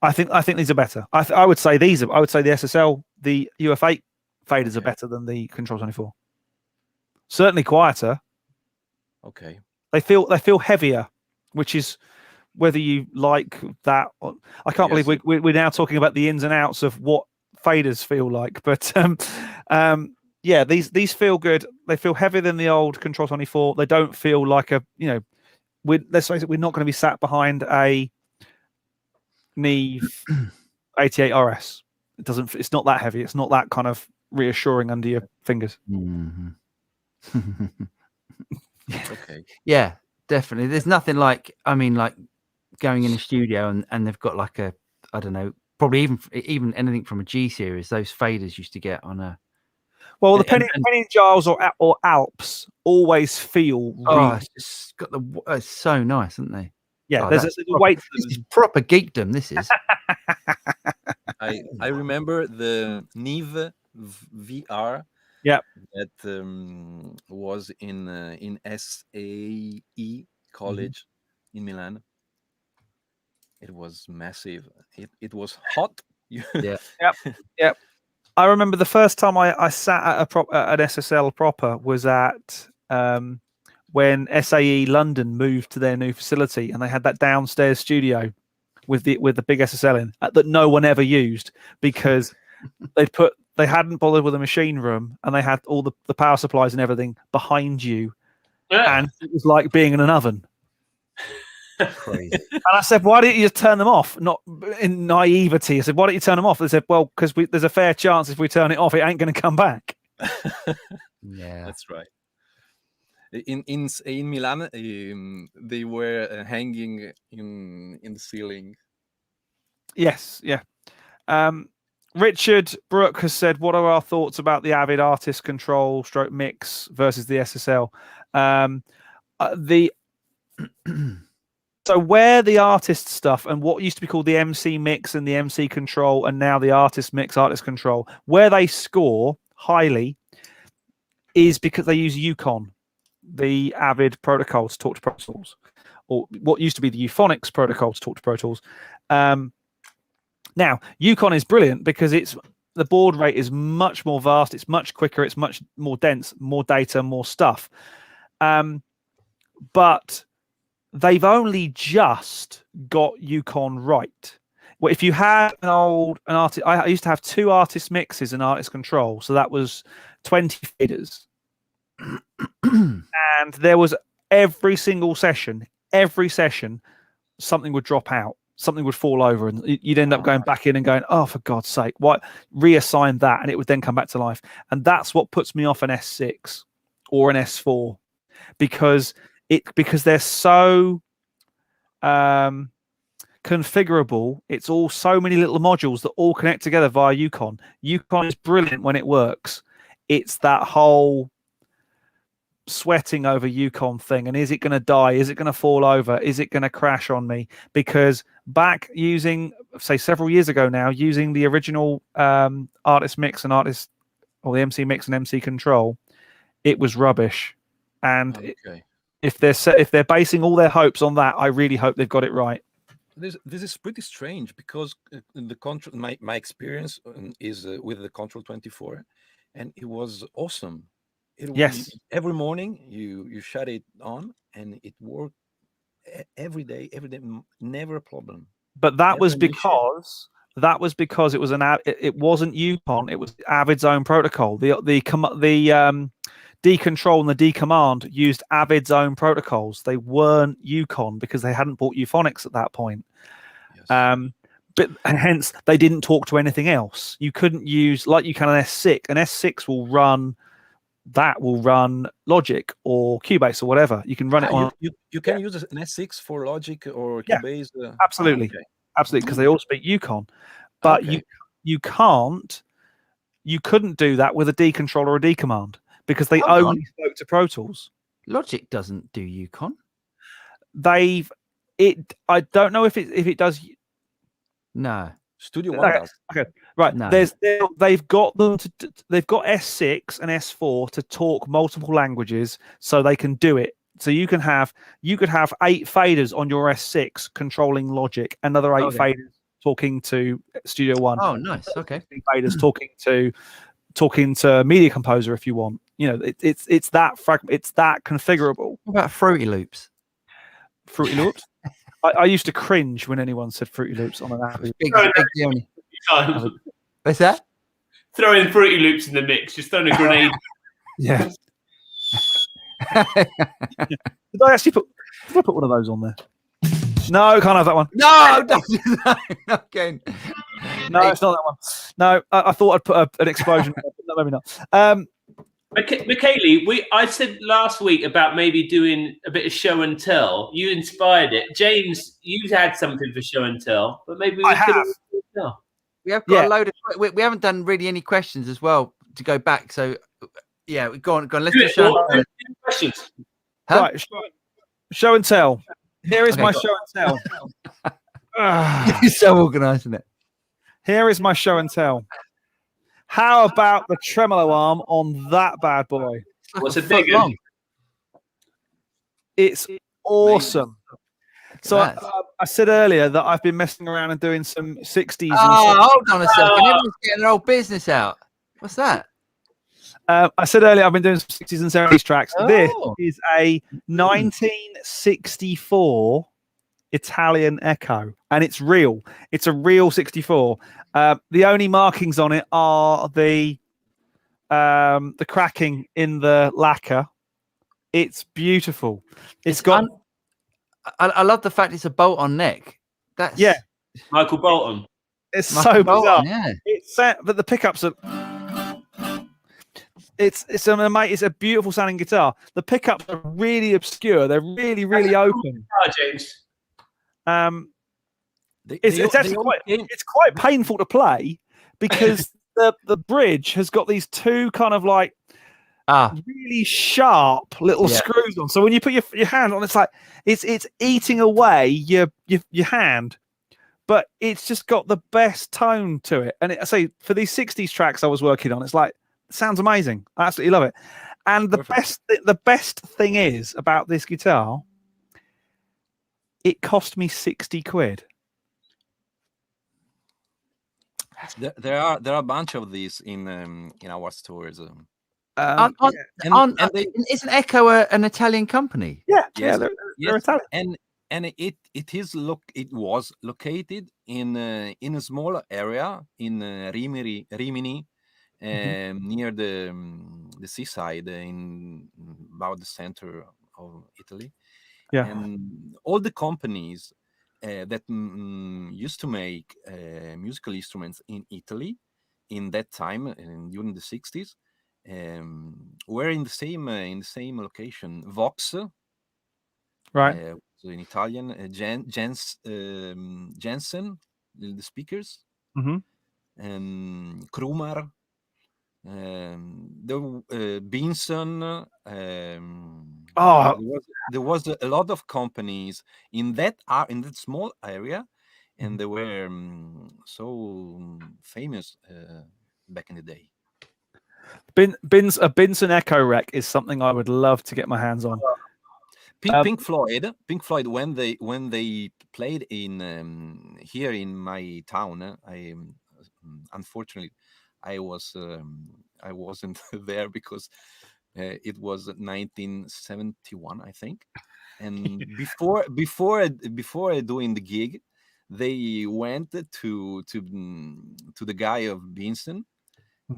I think these are better. I would say the SSL, the UF8 faders are better than the Control 24. Certainly quieter. Okay. They feel heavier, which is whether you like that. I can't believe we're now talking about the ins and outs of what faders feel like. But yeah, these feel good. They feel heavier than the old Control 24. They don't feel like let's face it, we're not going to be sat behind a Neve 88 RS. It's not that heavy. It's not that kind of reassuring under your fingers. Mm-hmm. Okay. Yeah, definitely. There's nothing like, going in a studio and they've got like a, I don't know, probably even anything from a G series. Those faders used to get on a. Well, the Penny and Giles or Alps always feel. It's just got it's so nice, isn't they? Yeah, there's a weight. This is proper geekdom. This is. I remember the Neve VR. Yeah, that was in SAE college in Milan. It was massive. It was hot. Yeah. Yep. I remember the first time I sat at an SSL proper was at when SAE London moved to their new facility, and they had that downstairs studio with the big SSL in that no one ever used because they'd put they hadn't bothered with a machine room, and they had all the power supplies and everything behind you, and it was like being in an oven. Crazy. And I said, why didn't you just turn them off? Not in naivety. I said, why don't you turn them off? They said, well, because there's a fair chance if we turn it off, it ain't going to come back. Yeah, That's right. In Milan, they were hanging in the ceiling. Yes, yeah. Richard Brooke has said, what are our thoughts about the Avid Artist Control stroke mix versus the SSL? So where the artist stuff and what used to be called the MC mix and the MC control and now the artist mix, artist control, where they score highly is because they use Yukon, the Avid protocol to talk to Pro Tools, or what used to be the Euphonics protocol to talk to Pro Tools. Now, Yukon is brilliant because the baud rate is much more vast, it's much quicker, it's much more dense, more data, more stuff. But they've only just got Yukon right. Well, if you had an artist, I used to have 2 artist mixes and artist control, so that was 20 faders. And there was every session, something would drop out, something would fall over, and you'd end up going back in and going, oh, for God's sake, what? Reassign that, and it would then come back to life. And that's what puts me off an S6 or an S4, because they're so configurable. It's all so many little modules that all connect together via Yukon. Yukon is brilliant when it works. It's that whole sweating over Yukon thing, and is it going to die? Is it going to fall over? Is it going to crash on me? Because back using, say, several years ago now, using the original artist mix and artist, or the MC mix and MC control, it was rubbish. And if they're basing all their hopes on that, I really hope they've got it right. This is pretty strange because the control, my experience is with the Control 24, and it was awesome. Every morning you shut it on and it worked every day, never a problem. But that was because it was it wasn't Yukon, it was Avid's own protocol. The decontrol and the decommand used Avid's own protocols. They weren't Yukon because they hadn't bought Euphonics at that point. Yes. But hence they didn't talk to anything else. You couldn't use, like you can an S6. An S6 will run Logic or Cubase or whatever. You can run it on. You can use an S6 for Logic or Cubase. Absolutely, absolutely, because they all speak Yukon. But you couldn't do that with a decontrol or a decommand because they only spoke to Pro Tools. Logic doesn't do Yukon. I don't know if it does. No. Studio One does. Okay, right. No. They've got S6 and S4 to talk multiple languages, so they can do it. So you could have 8 faders on your S6 controlling Logic, another 8 faders talking to Studio One. Oh, nice. Okay. Faders talking to Media Composer if you want. You know, it's that configurable. What about Fruity Loops? Fruity Loops. I used to cringe when anyone said Fruity Loops on an app. What's that? Throwing Fruity Loops in the mix, just throwing a grenade. Yeah. Did I put one of those on there? No, can't have that one. No, don't do that again. No, it's not that one. No, I thought I'd put an explosion. No, maybe not. Michaeli, I said last week about maybe doing a bit of show and tell. You inspired it. James, you had something for show and tell, but maybe we could tell. We have got a load of. We haven't done really any questions as well to go back. So yeah, go on. Let's do show and tell. Questions. Huh? Right, show and tell. Here is my show and tell. You're so organised, isn't it? Here is my show and tell. How about the tremolo arm on that bad boy? What's it big? Long? It's awesome. So I said earlier that I've been messing around and doing some 60s. Hold on a second. Everyone's getting their old business out. What's that? I said earlier I've been doing some 60s and 70s tracks. This is a 1964 Italian Echo, and it's real. It's a real 64. The only markings on it are the cracking in the lacquer. It's beautiful. It's got. I love the fact it's a bolt-on neck. That's Michael Bolton. It's so bizarre. Yeah. It's but the pickups are. It's a beautiful sounding guitar. The pickups are really obscure. They're really, really open. James. It's quite painful to play because the bridge has got these two kind of like really sharp little screws on. So when you put your hand on, it's like it's eating away your hand. But it's just got the best tone to it. And I say for these 60s tracks I was working on, it's like it sounds amazing. I absolutely love it. And the best thing is about this guitar, it cost me 60 quid. There are a bunch of these in our stores. Isn't Echo an Italian company? Yeah, yes, they're Italian. And it was located in a small area in Rimini, near the seaside, in about the center of Italy. Yeah, and all the companies that used to make musical instruments in Italy in that time, during the 60s, were in the same location. Vox, right. so in Italian, Jensen, the speakers, Krumar, Benson. There was a lot of companies in that small area, and they were so famous back in the day. A Benson Echo Rec is something I would love to get my hands on. Pink Floyd, when they played in here in my town, unfortunately I wasn't there because it was 1971, I think. And before doing the gig, they went to the guy of Benson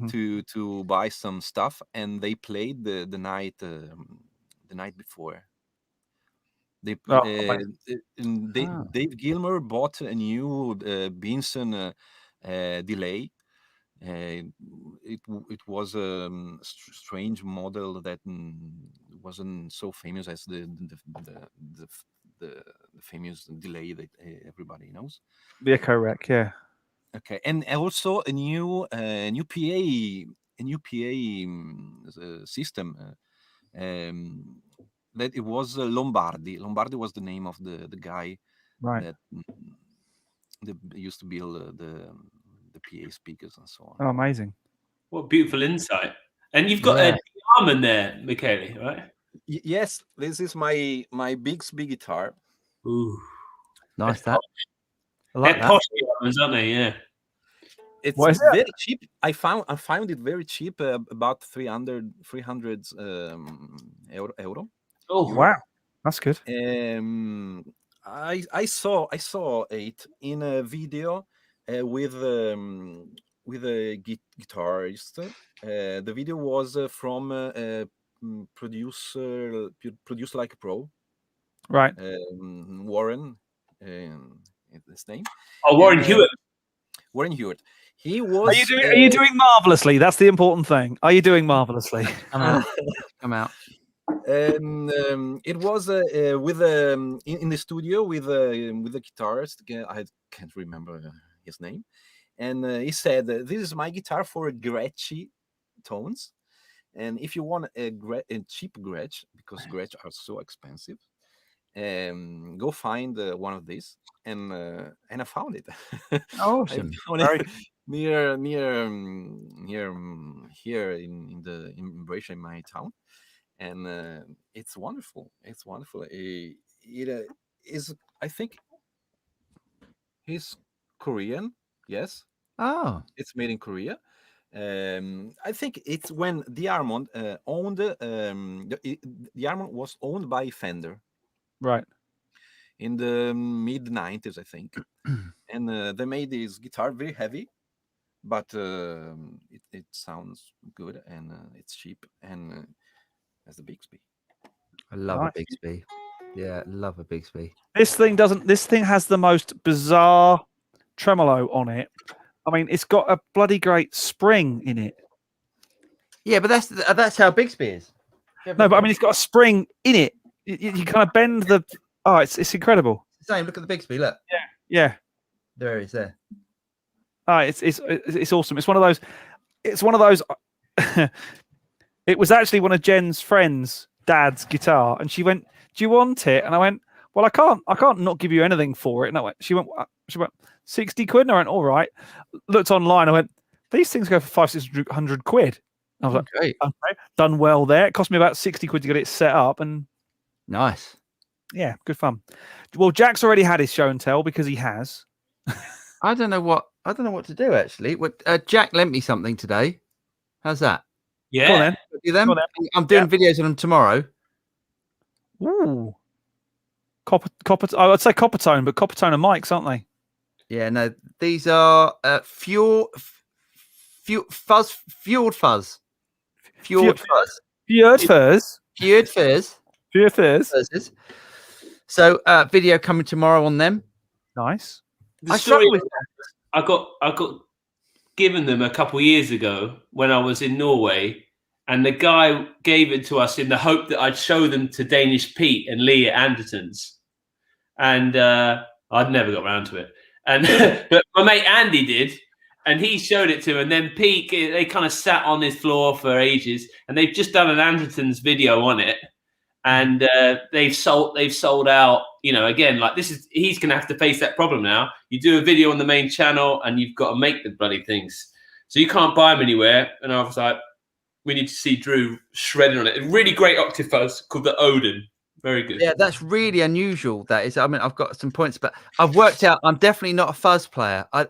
to buy some stuff, and they played the night before. Dave Gilmour bought a new Benson delay. It was a strange model that wasn't so famous as the famous delay that everybody knows. The Echo Rec, yeah. Okay, and also a new PA system. That it was Lombardi. Lombardi was the name of the guy that used to build the PA speakers and so on. Oh, amazing! What beautiful insight! And you've got a Harman there, Michele, right? Yes, this is my Bigsby guitar. Ooh, nice that. I like that. Posh Harmans, aren't they? Yeah. It's very cheap. I found it very cheap, about 300 euro. Oh wow, that's good. I saw it in a video with a guitarist. The video was from producer like a pro, right? Warren, his name. Oh, Warren Hewitt. Warren Hewitt. He was. Are you doing marvelously? That's the important thing. Are you doing marvelously? Come out. It was with in the studio with the guitarist. I can't remember his name, and he said, "This is my guitar for Gretsch tones, and if you want a cheap Gretsch, because Gretsch are so expensive, go find one of these." And I found it. Awesome. Near here in Brescia, in my town. And it's wonderful. It's wonderful. It is. I think he's Korean. Yes. Oh, it's made in Korea. I think it's when the Armand owned. The Armand was owned by Fender. Right. in the mid 90s, I think. And they made this guitar very heavy, but it sounds good, and it's cheap, and has the Bixby. I love Nice. a Bixby. Yeah, love a Bixby. This thing doesn't. This thing has the most bizarre tremolo on it. I mean, it's got a bloody great spring in it. Yeah, but that's how Bixby is. No, but I mean, it's got a spring in it. You kind of bend the. Oh, it's incredible. Same. Look at the Bixby. Look. Yeah. There it is. There. Oh, it's awesome. It's one of those. It's one of those. It was actually one of Jen's friends' dad's guitar, and she went, "Do you want it?" And I went, "Well, I can't not give you anything for it." And she went, 60 quid. And I went, all right. Looked online. I went, these things go for 500-600 quid. I was like, Great. okay, done well there. It cost me about 60 quid to get it set up, and Nice. yeah, good fun. Well, Jack's already had his show and tell because he has. I don't know what to do actually. Jack lent me something today. How's that? Yeah. Go on then. Do them? Go on then. I'm doing videos on them tomorrow. Ooh. Copper. I would say copper tone, but copper tone are mics, aren't they? Yeah, no, these are fueled fuzz. Fjord furs. So video coming tomorrow on them. Nice. The story I got given them a couple of years ago when I was in Norway, and the guy gave it to us in the hope that I'd show them to Danish Pete and Lee at Anderton's, and I'd never got around to it. And but my mate Andy did, and he showed it to him. And then Pete, they kind of sat on his floor for ages, and they've just done an Anderton's video on it, and they've sold out. You know, again, like he's going to have to face that problem now. You do a video on the main channel, and you've got to make the bloody things, so you can't buy them anywhere. And I was like, we need to see Drew shredding on it. A really great octave fuzz called the Odin. Very good. Yeah, that's really unusual. That is. I mean, I've got some points, but I've worked out I'm definitely not a fuzz player. I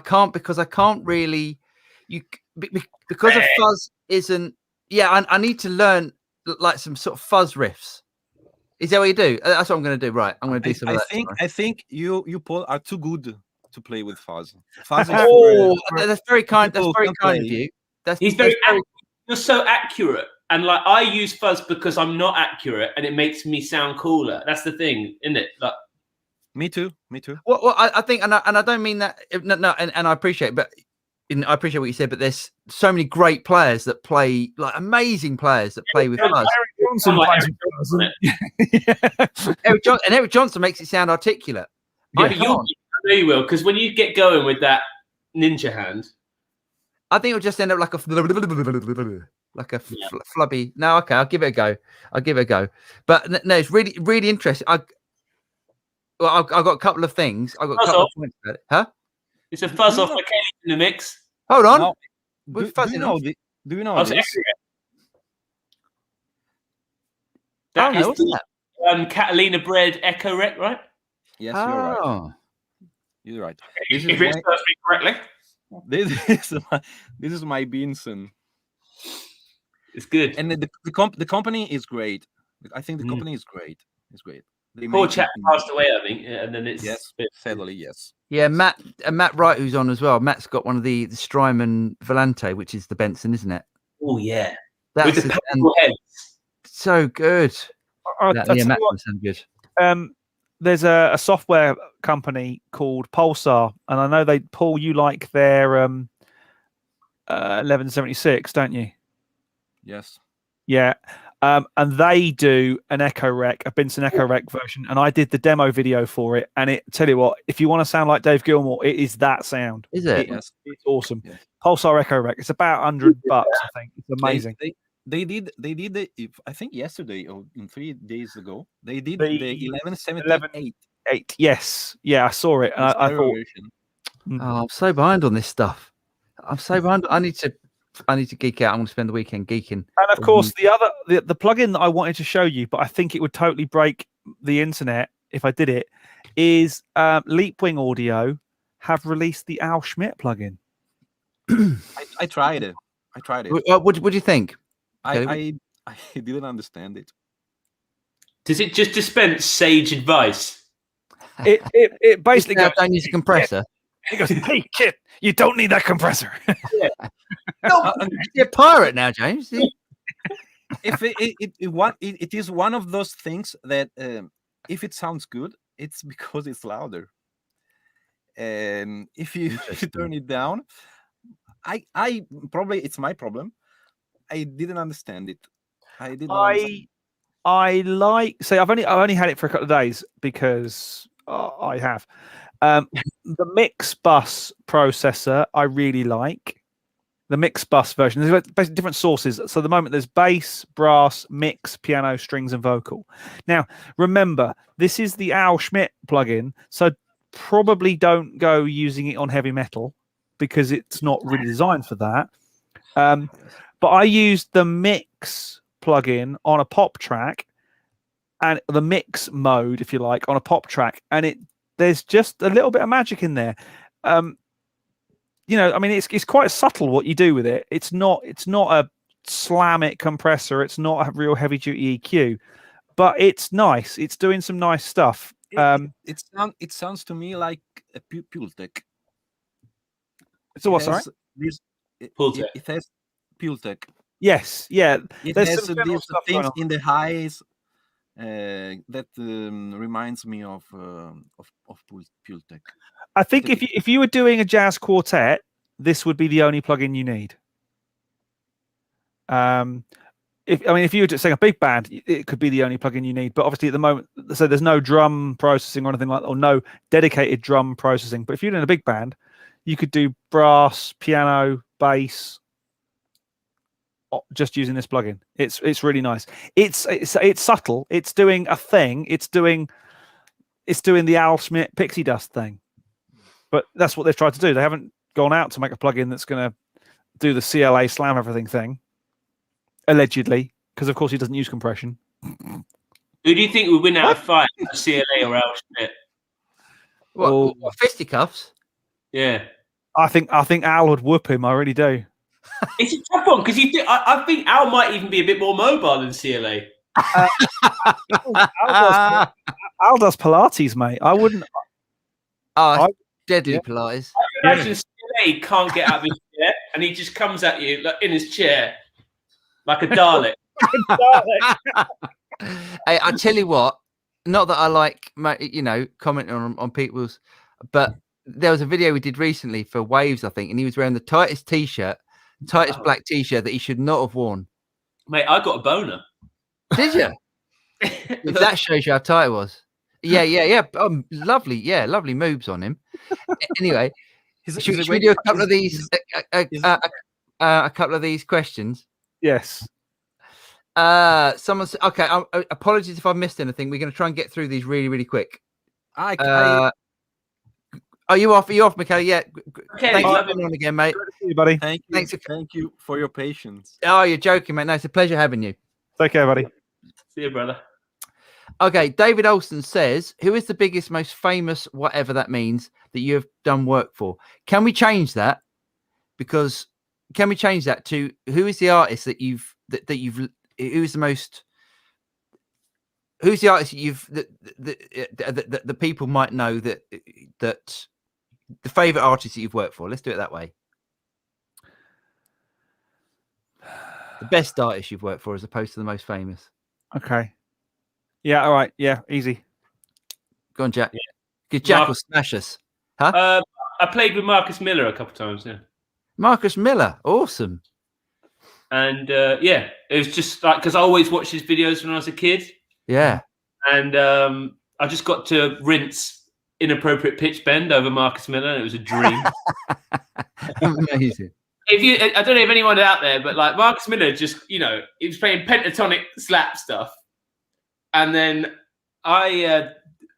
can't really. Because a fuzz isn't. Yeah, I need to learn like some sort of fuzz riffs. Is that what you do? That's what I'm going to do. Right, I'm going to do some of that. I think you Paul are too good to play with fuzz. Fuzz is that's very kind. That's very kind of you. He's very. You're so accurate. And like I use fuzz because I'm not accurate, and it makes me sound cooler. That's the thing, isn't it? Like, me too. Well, I think, and I don't mean that. No, and I appreciate, but I appreciate what you said. But there's so many great players that play, like amazing players that play with fuzz. Eric Johnson makes it sound articulate. Yeah, I know you will, because when you get going with that ninja hand, I think it'll just end up like a flubby. No, okay, I'll give it a go. But no, it's really, really interesting. I've got a couple of things. I've got a couple of points about it. Huh? It's a fuzz off the in the mix. Hold on. No. Do you know this? That is the Catalina Bread Echo Rec, right? Yes, you're right. You're right. If it's perfect correctly. This is my Benson. It's good, and the company is great. I think the company is great. It's great. Poor chap passed away, I think, and then it's sadly yes. Yeah, Matt Wright, who's on as well. Matt's got one of the Strymon Volante, which is the Benson, isn't it? Oh yeah, that's with the powerful heads. So good. Matt sounds good. There's a software company called Pulsar, and I know Paul, you like their 1176, don't you? Yes. Yeah. And they do an Echo Rec, a Benson Echo Rec version, and I did the demo video for it. And tell you what, if you want to sound like Dave Gilmour, it is that sound. Is it? It's awesome. Yeah. Pulsar Echo Rec. It's about $100, I think. It's amazing. They did I think yesterday or 3 days ago they did the 1178. Yes, yeah, I saw it. And I thought, I'm so behind on this stuff. I'm so behind. I need to geek out. I'm going to spend the weekend geeking. And of course, the plugin that I wanted to show you, but I think it would totally break the internet if I did it, is Leapwing Audio have released the Al Schmitt plugin. I tried it. What do you think? I didn't understand it. Does it just dispense sage advice? It basically goes, don't use a compressor. He goes, hey kid, you don't need that compressor. No, you're a pirate now, James. If it is one of those things that if it sounds good, it's because it's louder. And if you turn it down, I probably it's my problem. I didn't understand it. I like. See, I've only had it for a couple of days because I have the mix bus processor. I really like the mix bus version. There's basically different sources. So at the moment there's bass, brass, mix, piano, strings, and vocal. Now remember, this is the Al Schmitt plugin, so probably don't go using it on heavy metal because it's not really designed for that. But I used the mix plugin on a pop track, and the mix mode, if you like, on a pop track, and there's just a little bit of magic in there. You know, I mean, it's quite subtle what you do with it. It's not a slam it compressor. It's not a real heavy duty EQ, but it's nice. It's doing some nice stuff. It sounds to me like a Pultec. So what's right? It has Pultec. Yes, yeah. It has these things in the highs that reminds me of Pultec. I think if you were doing a jazz quartet, this would be the only plugin you need. If you were saying a big band, it could be the only plugin you need. But obviously at the moment, so there's no drum processing or anything like that, or no dedicated drum processing. But if you're in a big band, you could do brass, piano, bass, just using this plugin. It's really nice. It's subtle. It's doing a thing. It's doing the Al Schmitt Pixie Dust thing. But that's what they've tried to do. They haven't gone out to make a plugin that's going to do the CLA slam everything thing, allegedly, because of course he doesn't use compression. Who do you think would win out of fight, CLA or Al Schmitt? What fisticuffs? Yeah, I think Al would whoop him. I really do. It's a tough one because I think Al might even be a bit more mobile than CLA. Al does Pilates, mate. I wouldn't. Deadly Pilates. I imagine CLA can't get out of his chair, and he just comes at you like in his chair like a Dalek. Hey, I tell you what. Not that I like, commenting on people's, but there was a video we did recently for Waves, I think, and he was wearing the tightest black t-shirt that he should not have worn. Mate, I got a boner. Did you? That shows you how tight it was. Yeah. Lovely. Yeah, lovely moves on him. Anyway, should we do a couple of these? A couple of these questions. Yes. Someone said, okay. Apologies if I missed anything. We're going to try and get through these really, really quick. Are you off? Are you off, Michaela? Yeah. Okay, thanks for coming on again, mate. You, buddy. Thank you for your patience. Oh, you're joking, mate. No, it's a pleasure having you. Take care, buddy. See you, brother. Okay, David Olson says, who is the biggest, most famous, whatever that means, that you have done work for? Can we change that? Because can we change that to who is the artist that you've who's the most, who's the artist that the people might know that the favorite artist that you've worked for? Let's do it that way. The best artist you've worked for as opposed to the most famous. Okay. Yeah, all right. Yeah, easy. Go on, Jack. Good. Jack will smash us. Huh? I played with Marcus Miller a couple of times, yeah. Marcus Miller. Awesome. And it was just like, because I always watched his videos when I was a kid. Yeah. And I just got to rinse inappropriate pitch bend over Marcus Miller, and it was a dream. Amazing. I don't know if anyone out there, but like Marcus Miller just, he was playing pentatonic slap stuff. And then I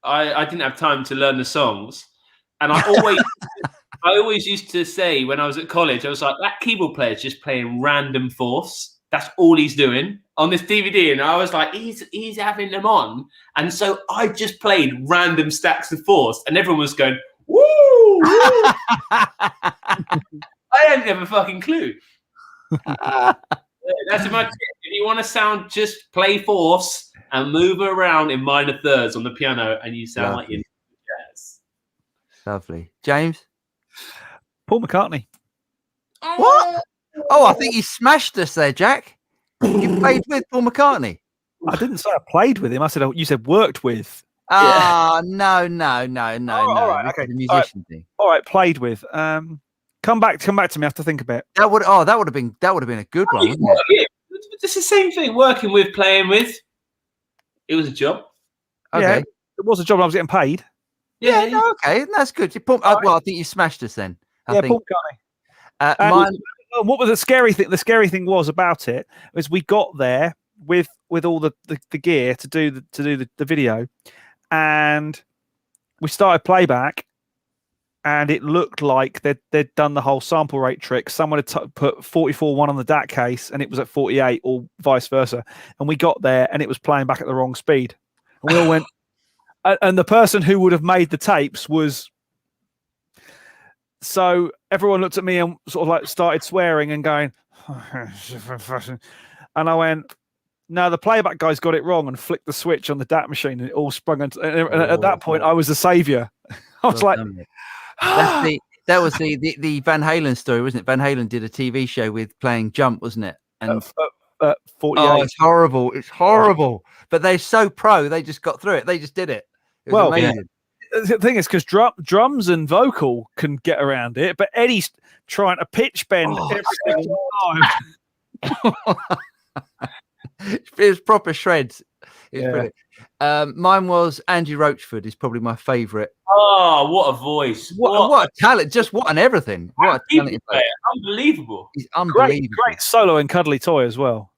didn't have time to learn the songs. And I always used to say when I was at college, I was like, that keyboard player is just playing random fourths. That's all he's doing on this DVD. And I was like, he's having them on. And so I just played random stacks of fourths, and everyone was going, woo! Woo. I don't have a fucking clue. That's my tip. If you want to sound, just play fourths and move around in minor thirds on the piano, and you sound like you're Lovely. James? Paul McCartney. What? Oh, I think you smashed us there, Jack. You played with Paul McCartney. I didn't say I played with him. I said you said worked with. Ah, no. All right, This okay. is the musician thing. All right, played with. Come back to me. I have to think a bit. That would have been a good one, wouldn't it? Yeah, it's the same thing. Working with, playing with. It was a job. Okay. Yeah, it was a job. And I was getting paid. Yeah, no, okay, that's good. Well, I think you smashed us then. I think. Paul McCartney. Mine. What was the scary thing? The scary thing was about it was we got there with all the gear to do the video, and we started playback, and it looked like they'd done the whole sample rate trick. Someone had put 44.1 on the DAT case, and it was at 48, or vice versa. And we got there, and it was playing back at the wrong speed. And we all went. And the person who would have made the tapes was. So everyone looked at me and sort of like started swearing and going, and I went, no, the playback guy's got it wrong, and flicked the switch on the DAT machine, and it all sprung. And at that point, I was the savior. I was like, that was the Van Halen story, wasn't it? Van Halen did a TV show with playing Jump, wasn't it? And 48. Oh, it's horrible. It's horrible. But they're so pro, they just got through it. They just did it. It was amazing. The thing is, because drums and vocal can get around it, but Eddie's trying to pitch bend every single time. It was proper shreds. Mine was Andy Roachford. Is probably my favourite. Oh, what a voice! What a talent! Just what an everything! What a talented player! Unbelievable! He's unbelievable. Great solo in Cuddly Toy as well.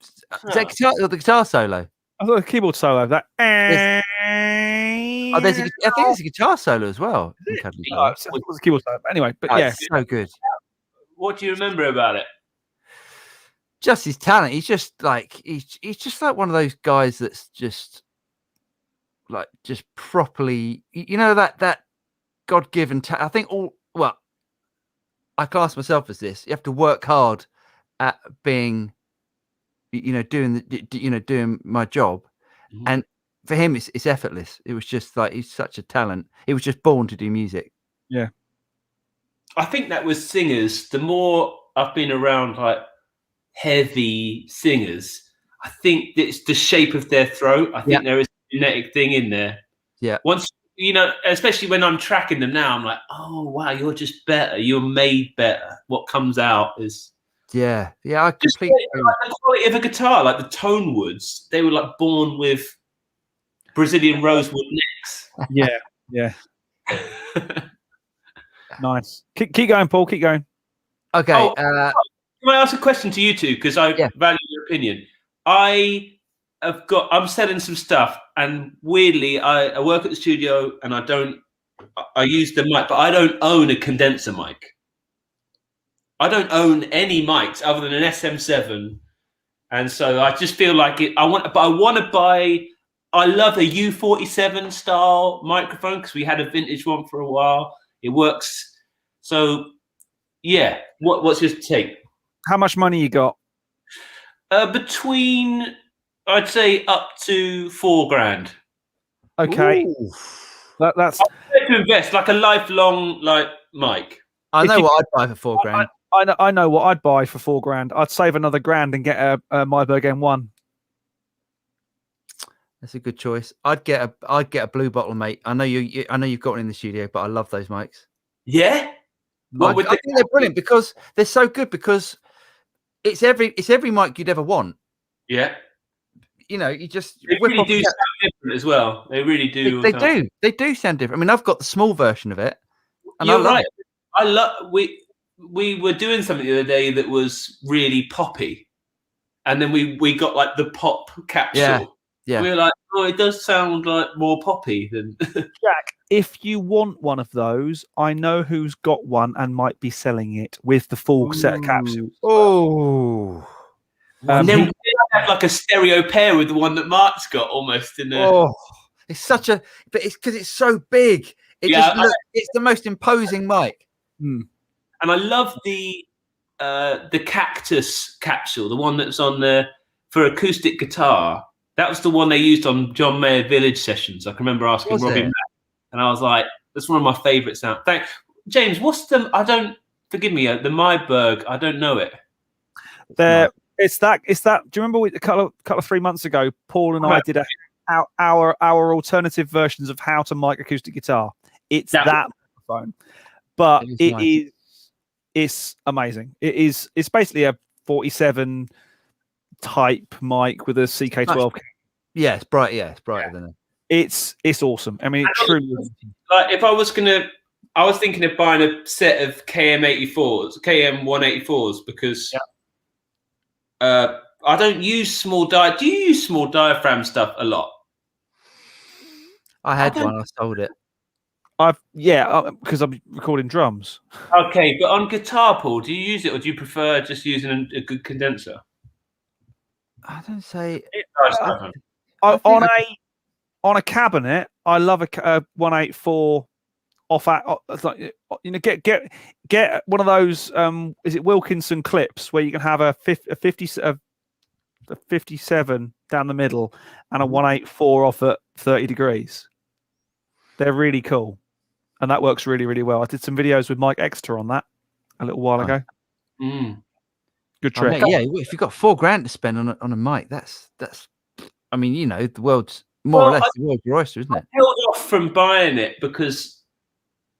Is that guitar, the guitar solo? I thought the keyboard solo. That. I think it's a guitar solo as well. It was a keyboard solo. Anyway, but yeah, it's so good. What do you remember about it? Just his talent. He's just like he's just like one of those guys that's just properly, that God-given I think I class myself as this. You have to work hard at being, doing my job, and for him it's effortless. It was just like he's such a talent. He was just born to do music. Yeah, I think that with singers, the more I've been around like heavy singers, I think it's the shape of their throat. I think there is a genetic thing in there. Yeah. Once especially when I'm tracking them now, I'm like, oh wow, you're just better. You're made better. What comes out is I completely like the quality of a guitar, like the tone woods. They were like born with Brazilian rosewood necks. Yeah. Nice. Keep going, Paul. Keep going. Okay. Can I ask a question to you two? Because I value your opinion. I'm selling some stuff, and weirdly, I work at the studio, and I use the mic, but I don't own a condenser mic. I don't own any mics other than an SM7, and so I just feel like it. I want to buy. I love a U47 style microphone because we had a vintage one for a while. It works. So, yeah. What's your take? How much money you got? Between, I'd say, up to $4,000. Okay. Ooh. That's. I'm prepared to invest like a lifelong mic. I know what I'd buy for $4,000. I know what I'd buy for $4,000. I'd save another $1,000 and get a Myberg M1. That's a good choice. I'd get a blue bottle, mate. I know you've got one in the studio, but I love those mics. Yeah. I think they're brilliant because they're so good, because it's every mic you'd ever want. Yeah. You just they really do sound different as well. They really do. They do sound different. I mean, I've got the small version of it, and You're I love right. it. I love. We were doing something the other day that was really poppy, and then we got like the pop capsule. Yeah. We were like, oh, it does sound like more poppy than. Jack, if you want one of those, I know who's got one and might be selling it with the full set of capsules. Oh. And then we have like a stereo pair with the one that Mark's got almost in there. Oh, it's such a, but it's because it's so big. It's the most imposing mic. Mm. And I love the cactus capsule, the one that's on there for acoustic guitar. That was the one they used on John Mayer Village sessions. I can remember asking Robin. and I was like, that's one of my favourite sounds. Thank James. What's the? I don't forgive me. The Myberg. I don't know it. It's that. Do you remember a couple of 3 months ago, Paul and I did our alternative versions of how to mic acoustic guitar. It's that microphone, but it's amazing. It's basically a 47 type mic with a CK12. Yeah, it's bright. Yeah, it's brighter than it. It's awesome. I mean, it truly. Like if I was thinking of buying a set of KM184s because I don't use small Do you use small diaphragm stuff a lot? I had one. I sold it. Because I'm recording drums. Okay, but on guitar, Paul, do you use it or do you prefer just using a good condenser? I don't say. On a cabinet, I love a 184 off at get one of those is it Wilkinson clips where you can have a 57 down the middle and a 184 off at 30 degrees. They're really cool, and that works really, really well. I did some videos with Mike Exeter on that a little while ago. Good trick. If you've got $4,000 to spend on a mic, that's I mean, the world's more or less the world's your oyster, isn't it? I held off from buying it because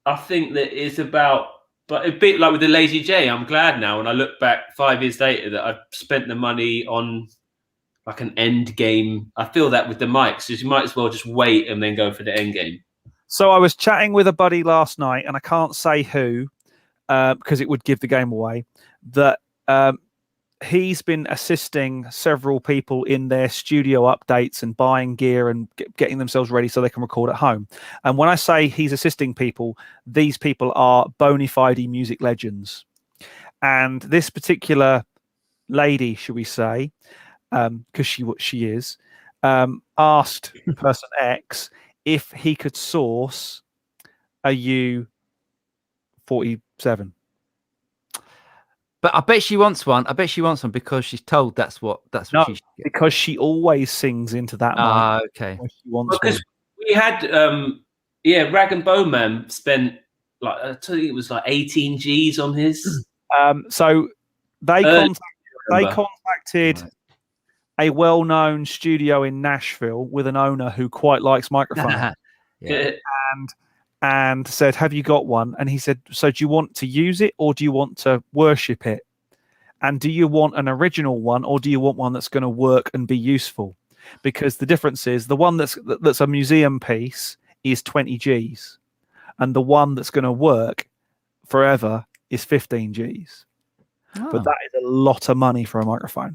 I think that it's about, but a bit like with the Lazy J, I'm glad now when I look back 5 years later that I've spent the money on like an end game. I feel that with the mics, so you might as well just wait and then go for the end game. So I was chatting with a buddy last night, and I can't say who because it would give the game away, that he's been assisting several people in their studio updates and buying gear and getting themselves ready so they can record at home. And when I say he's assisting people, these people are bona fide music legends. And this particular lady, should we say, because she is, asked person X if he could source a U47. But I bet she wants one. Because she's told that's what she should get. Because she always sings into that mic. Okay. She wants because we had Rag and Bowman spent like I tell you it was like 18 G's on his. So they contacted a well-known studio in Nashville with an owner who quite likes microphones. And said, have you got one? And he said, so do you want to use it or do you want to worship it? And do you want an original one or do you want one that's going to work and be useful? Because the difference is the one that's a museum piece is 20 G's. And the one that's going to work forever is 15 G's. But that is a lot of money for a microphone.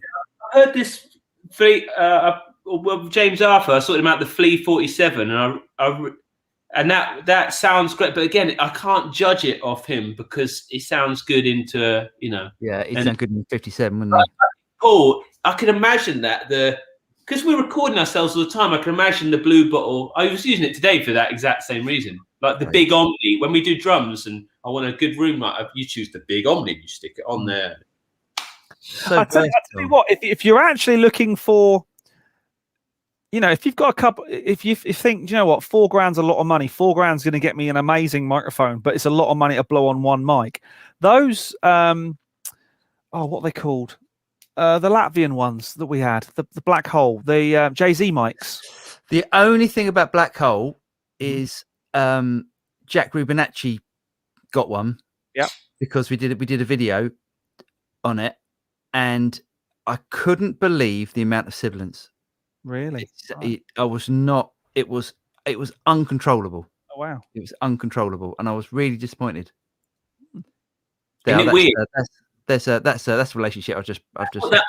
I heard this James Arthur, I saw him out the Flea 47 and that sounds great, but again, I can't judge it off him because it sounds good into Yeah, it sounds good in 57, wouldn't it? Paul, I can imagine that because we're recording ourselves all the time. I can imagine the blue bottle. I was using it today for that exact same reason. Like the big Omni when we do drums, and I want a good room. Like you choose the big Omni, you stick it on there. So I tell you what, if you're actually looking for. If you've got a couple, if you think, $4,000's a lot of money, $4,000's going to get me an amazing microphone, but it's a lot of money to blow on one mic. Those, what are they called? The Latvian ones that we had, the Black Hole, the Jay-Z mics. The only thing about Black Hole is Jack Rubinacci got one. Yeah. Because we did a video on it, and I couldn't believe the amount of sibilance. Really? It was uncontrollable. Oh wow! It was uncontrollable, and I was really disappointed. Isn't it weird? That's a relationship I've just. That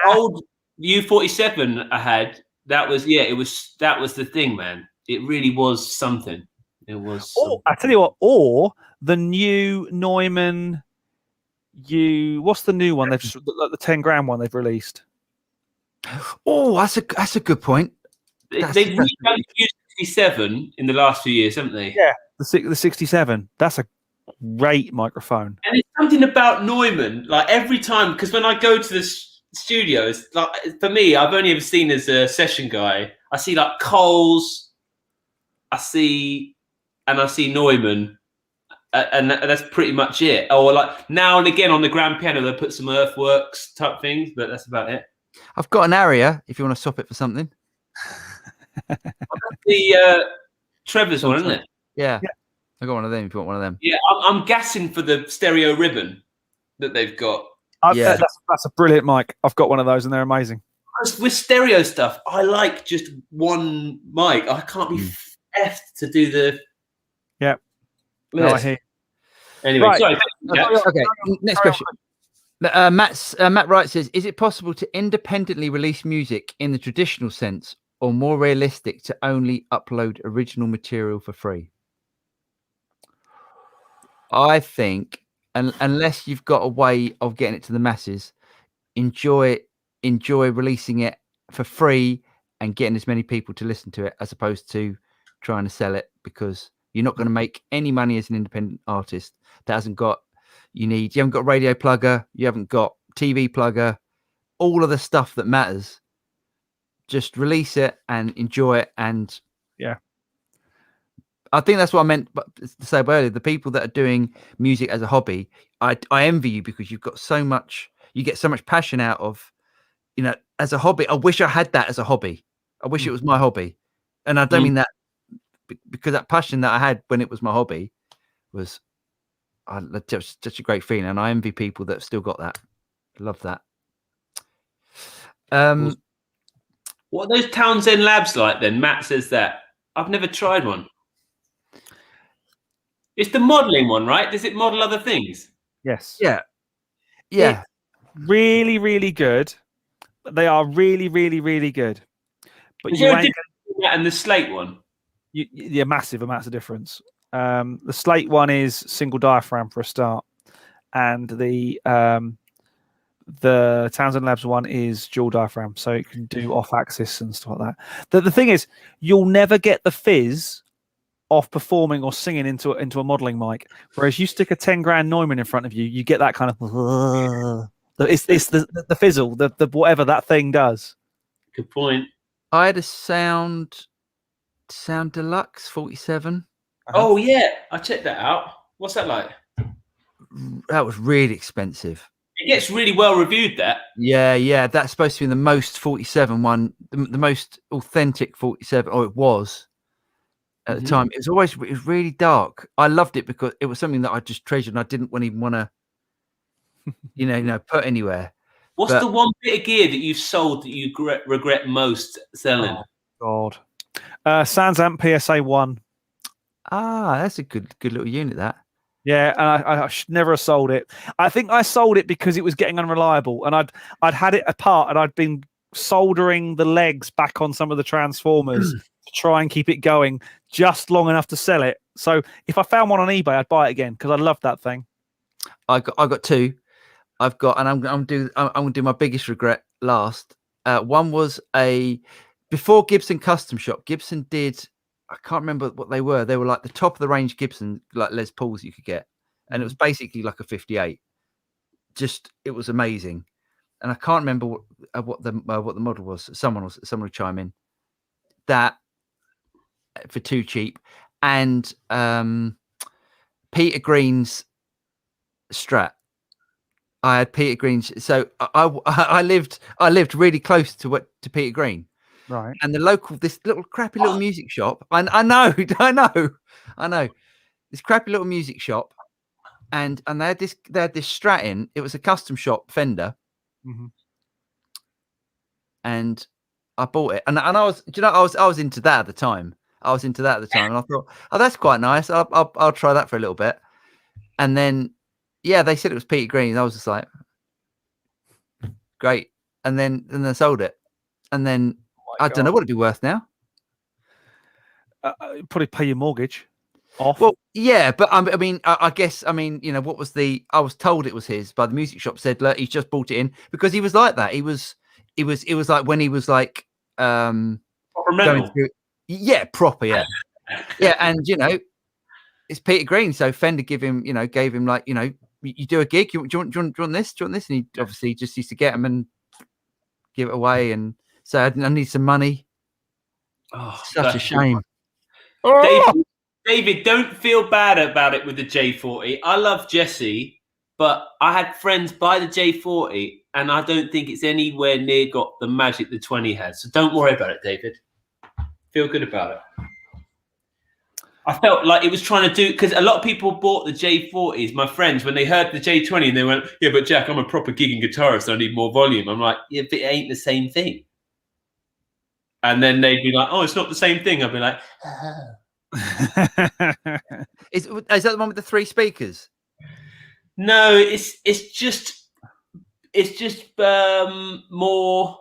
old U47 I had. That was the thing, man. It really was something. It was. I tell you what. Or the new Neumann. What's the new one? They've just the 10 grand one they've released. Oh, that's a good point. They've redone the 67 in the last few years, haven't they? Yeah, the 67. That's a great microphone. And it's something about Neumann. Like every time, because when I go to the studios, like for me, I've only ever seen as a session guy. I see like Coles. I see and I see Neumann, and that's pretty much it. Or like now and again on the grand piano, they put some earthworks type things, but that's about it. I've got an area if you want to swap it for something. The Trevor's one, isn't it? Yeah. I got one of them. If you want one of them. Yeah, I'm gassing for the stereo ribbon that they've got. Yeah. That's a brilliant mic. I've got one of those, and they're amazing. With stereo stuff, I like just one mic. I can't be effed to do the. Yeah. No, I hear. Anyway, Right. sorry. Okay. Next question. Matt Wright says, "Is it possible to independently release music in the traditional sense, or more realistic to only upload original material for free?" I think, unless you've got a way of getting it to the masses, enjoy releasing it for free and getting as many people to listen to it, as opposed to trying to sell it, because you're not going to make any money as an independent artist that hasn't got. You haven't got a radio plugger, you haven't got TV plugger, all of the stuff that matters. Just release it and enjoy it. And yeah, I think that's what I meant to say earlier. The people that are doing music as a hobby, I envy you, because you've got so much, you get so much passion out of, as a hobby. I wish I had that as a hobby. I wish it was my hobby. And I don't mean that because that passion that I had when it was my hobby was such a great feeling. And I envy people that have still got that. I love that. What are those Townsend Labs like then? Matt says that. I've never tried one. It's the modelling one, right? Does it model other things? Yes. Yeah. It's really, really good. They are really, really, really good. But Is there a difference between that and the Slate one? Massive amounts of difference. The Slate one is single diaphragm for a start, and the Townsend Labs one is dual diaphragm, so it can do off-axis and stuff like that. The thing is, you'll never get the fizz off performing or singing into a modelling mic, whereas you stick a 10 grand Neumann in front of you, you get that kind of it's the fizzle, the whatever that thing does. Good point. I had a Sound Deluxe 47. Oh yeah, I checked that out. What's that like? That was really expensive. It gets really well reviewed. That. Yeah. That's supposed to be the most 47 one, the most authentic 47, or it was at the time. It was really dark. I loved it because it was something that I just treasured, and I didn't even want to, put anywhere. What's the one bit of gear that you've sold that you regret most selling? Oh God, Sansamp PSA 1. That's a good little unit. That. Yeah, and I should never have sold it. I think I sold it because it was getting unreliable, and I'd had it apart, and I'd been soldering the legs back on some of the transformers to try and keep it going just long enough to sell it. So if I found one on eBay, I'd buy it again because I love that thing. I got two. I've got, and I'm gonna do my biggest regret last. One was before Gibson Custom Shop. Gibson did. I can't remember what they were. They were like the top of the range Gibson, like Les Pauls you could get. And it was basically like a 58. It was amazing. And I can't remember what the model was. Someone would chime in. That for too cheap. And Peter Green's Strat. I had Peter Green's. So I lived really close to Peter Green. Right. And this little crappy little music shop. I know. This crappy little music shop, and they had this Strat in. It was a custom shop Fender, and I bought it. And I was, I was into that at the time. And I thought, oh, that's quite nice. I'll try that for a little bit. And then, they said it was Peter Green. And I was just like, great. And then they sold it, and then. I don't know what it'd be worth now. Probably pay your mortgage off. Well, yeah, but I guess, what was I was told it was his by the music shop. Said, look, he's just bought it in because he was like that. It was like when he was like, proper metal. Proper, yeah. Yeah, and it's Peter Green, so Fender gave him like, you do a gig, do you want this? And he obviously just used to get them and give it away, and so I need some money. Oh, such a shame. Dave David, don't feel bad about it with the J40. I love Jesse, but I had friends buy the J40, and I don't think it's anywhere near got the magic the 20 has. So don't worry about it, David. Feel good about it. I felt like it was trying to do, because a lot of people bought the J40s, my friends, when they heard the J20 and they went, yeah, but Jack, I'm a proper gigging guitarist. I need more volume. I'm like, yeah, but it ain't the same thing. And then they'd be like, oh, it's not the same thing. I'd be like, oh. Is that the one with the 3 speakers? No, it's just more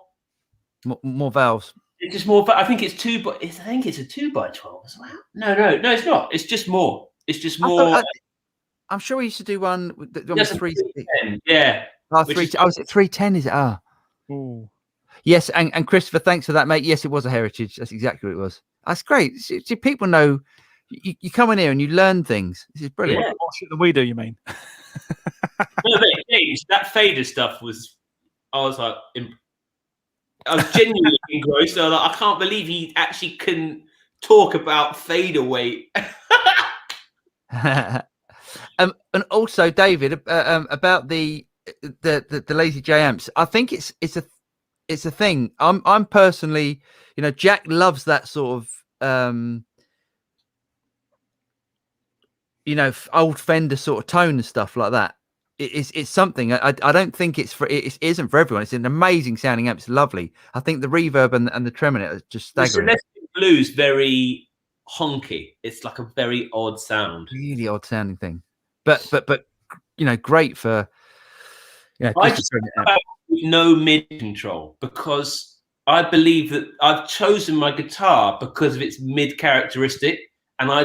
valves. It's just more. I think it's a 2x12 as well. No, it's not. It's just more. It's just more. I'm sure we used to do one with the 3. Yeah. Oh, 310. Is it 310? Is it? Ah. Ooh. Yes, and Christopher, thanks for that, mate. Yes, it was a Heritage. That's exactly what it was. That's great. See, people know. You come in here and you learn things. This is brilliant. Yeah. More shit than we do, you mean? No, that fader stuff was. I was genuinely engrossed. So I can't believe he actually couldn't talk about fader weight. And also, David, about the Lazy J amps. I think it's a thing. I'm personally, Jack loves that sort of old Fender sort of tone and stuff like that. It's something. I don't think it isn't for everyone. It's an amazing sounding amp. It's lovely. I think the reverb and the trem in it are just staggering. The Celestic Blue's very honky. It's like a very odd sound. Really odd sounding thing. But great for I just about no mid control, because I believe that I've chosen my guitar because of its mid characteristic, and I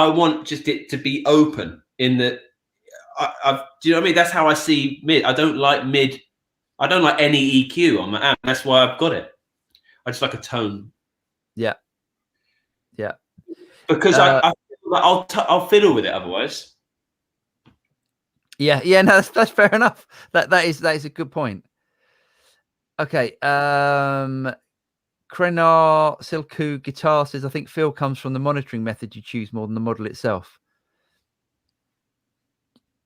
want just it to be open in the. Do you know what I mean? That's how I see mid. I don't like mid. I don't like any EQ on my amp. That's why I've got it. I just like a tone. Yeah. Because I'll fiddle with it otherwise. Yeah. No, that's fair enough. That is a good point. Okay. Krenar Silku Guitar says, I think feel comes from the monitoring method you choose more than the model itself.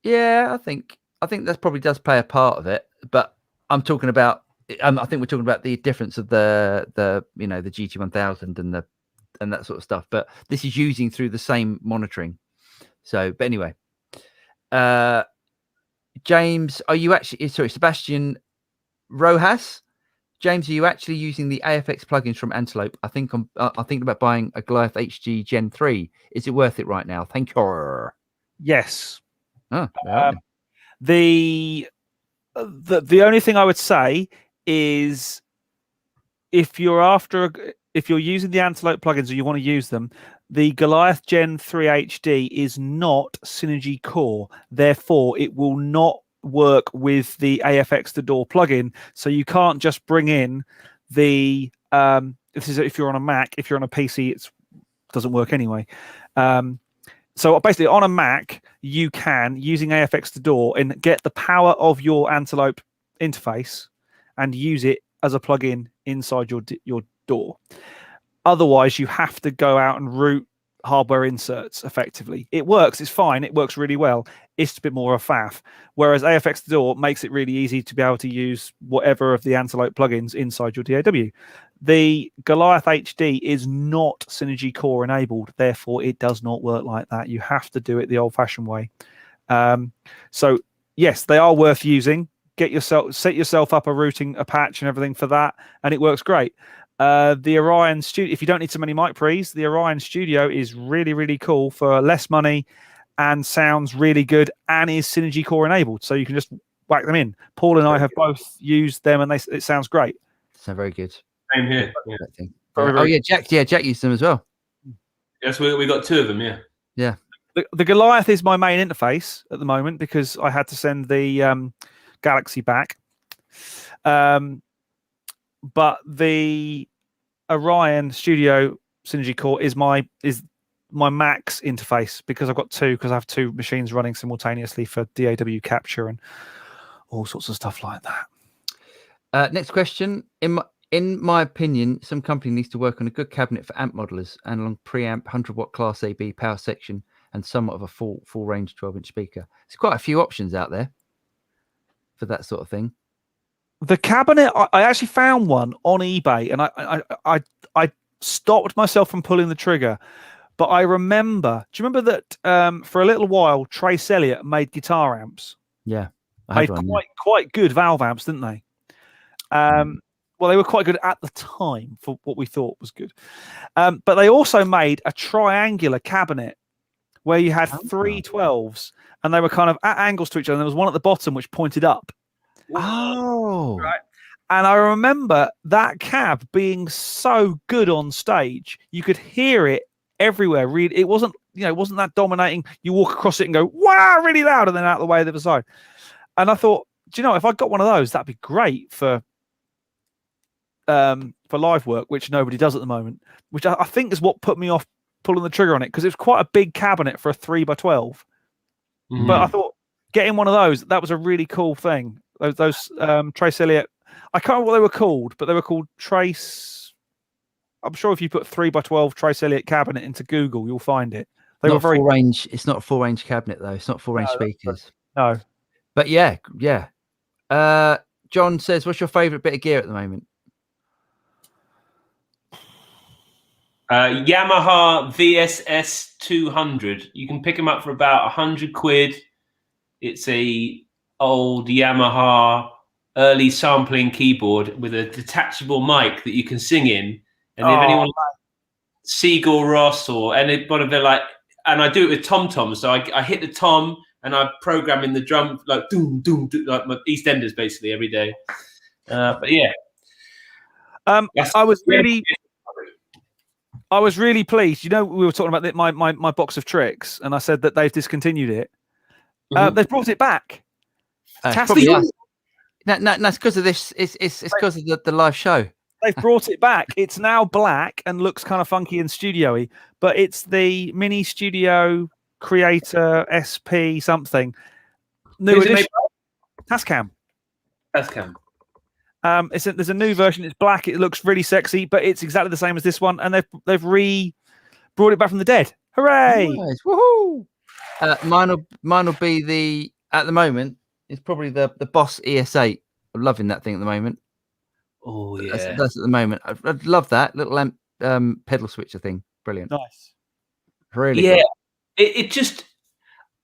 Yeah, I think that probably does play a part of it, but I'm talking about. I think we're talking about the difference of the GT1000 and that sort of stuff. But this is using through the same monitoring. So, but anyway, James, are you actually? Sorry, Sebastian Rojas. James, are you actually using the AFX plugins from Antelope? I think I'm thinking about buying a Goliath HG Gen 3. Is it worth it right now? Thank you. Yes. Oh, the only thing I would say is if you're using the Antelope plugins or you want to use them, the Goliath Gen 3 HD is not Synergy Core. Therefore, it will not work with the AFX to DAW plugin. So you can't just bring in the this is if you're on a Mac. If you're on a PC, it doesn't work anyway. So basically, on a Mac, you can, using AFX to DAW, and get the power of your Antelope interface and use it as a plugin inside your DAW. Otherwise, you have to go out and route hardware inserts effectively. It works. It's fine. It works really well. It's a bit more of a faff. Whereas AFX to DAW makes it really easy to be able to use whatever of the Antelope plugins inside your DAW. The Goliath HD is not Synergy Core enabled, therefore it does not work like that. You have to do it the old-fashioned way. So yes, they are worth using. Set yourself up a patch and everything for that, and it works great. The Orion Studio, if you don't need so many mic pre's, the Orion Studio is really, really cool for less money and sounds really good and is Synergy Core enabled, so you can just whack them in. Paul and I have both used them, and it sounds great. So very good. Same here. Yeah. Jack used them as well. Yes, we got 2 of them. Yeah. The Goliath is my main interface at the moment because I had to send the Galaxy back. But the Orion Studio Synergy Core is my Mac's interface because I've got 2, because I have 2 machines running simultaneously for DAW capture and all sorts of stuff like that. Next question. In my opinion, some company needs to work on a good cabinet for amp modelers and along preamp 100-watt class AB power section and somewhat of a full range 12-inch speaker. There's quite a few options out there for that sort of thing. The cabinet, I actually found one on eBay, and I stopped myself from pulling the trigger. But I remember, do you remember that for a little while, Trace Elliott made guitar amps? Yeah, made quite good valve amps, didn't they? Well, they were quite good at the time for what we thought was good. But they also made a triangular cabinet where you had 3 12s, and they were kind of at angles to each other. And there was one at the bottom which pointed up. Oh, right. And I remember that cab being so good on stage, you could hear it everywhere. It wasn't, it wasn't that dominating. You walk across it and go, wow, really loud, and then out of the way the other side. And I thought, do you know, if I got one of those, that'd be great for live work, which nobody does at the moment, which I think is what put me off pulling the trigger on it, because it was quite a big cabinet for a 3x12. But I thought getting one of those, that was a really cool thing. Those Trace Elliott, I can't remember what they were called, but they were called Trace. I'm sure if you put 3x12 Trace Elliott cabinet into Google, you'll find it. They were very full range. It's not a full range cabinet though. It's not full range speakers. No. But yeah. John says, "What's your favourite bit of gear at the moment?" Yamaha VSS 200. You can pick them up for about £100. It's a old Yamaha early sampling keyboard with a detachable mic that you can sing in. And if anyone like Siegel Ross or anybody, they're like, and I do it with tom-tom. So I hit the tom and I program in the drum like doom doom, doom like my EastEnders basically every day. But yeah, I was really pleased. You know, we were talking about my box of tricks, and I said that they've discontinued it. They've brought it back. That's because of this. It's because of the live show. They've brought it back. It's now black and looks kind of funky and studio-y, but it's the Mini Studio Creator SP something. New edition. Tascam. There's a new version. It's black. It looks really sexy, but it's exactly the same as this one, and they've brought it back from the dead. Hooray! Nice. Woohoo! Mine will be at the moment. It's probably the Boss ES8. I'm loving that thing at the moment. Oh yeah, that's at the moment. I love that little pedal switcher thing. Brilliant. Nice. Really. Yeah. It just.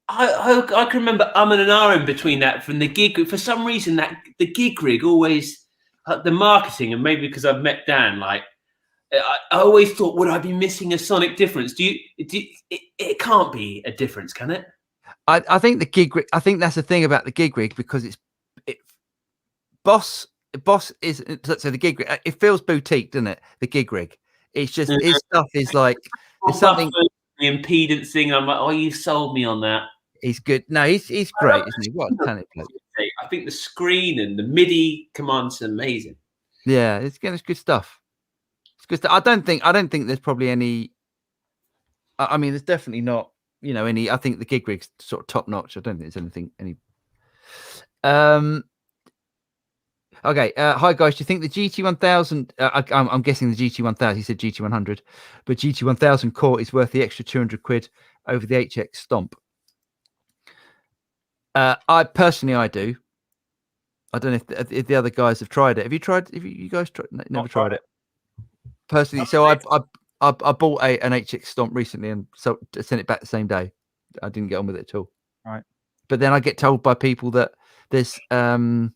I can remember and ahhing between that from the gig. For some reason, that the gig rig always the marketing, and maybe because I've met Dan, like I always thought, would I be missing a sonic difference? It can't be a difference, can it? I think the gig rig. I think that's the thing about the gig rig, because Boss is so the gig rig. It feels boutique, doesn't it? The gig rig. It's just his stuff is like there's something. The impedance thing. I'm like, oh, you sold me on that. He's good. No, he's great, isn't he? What a talent player. I think the screen and the MIDI commands are amazing. Yeah, it's good stuff. It's good stuff. I don't think there's probably any. I mean, there's definitely not. Any. I think the gig rig's sort of top notch. I don't think there's anything. Okay. Hi guys. Do you think the GT1000? I'm guessing the GT1000. He said GT100, but GT1000 core is worth the extra £200 over the HX Stomp. I do. I don't know if the other guys have tried it. Have you tried? Have you guys tried? Never tried it. Personally, so I bought an HX Stomp recently and so I sent it back the same day. I didn't get on with it at all. Right. But then I get told by people that there's that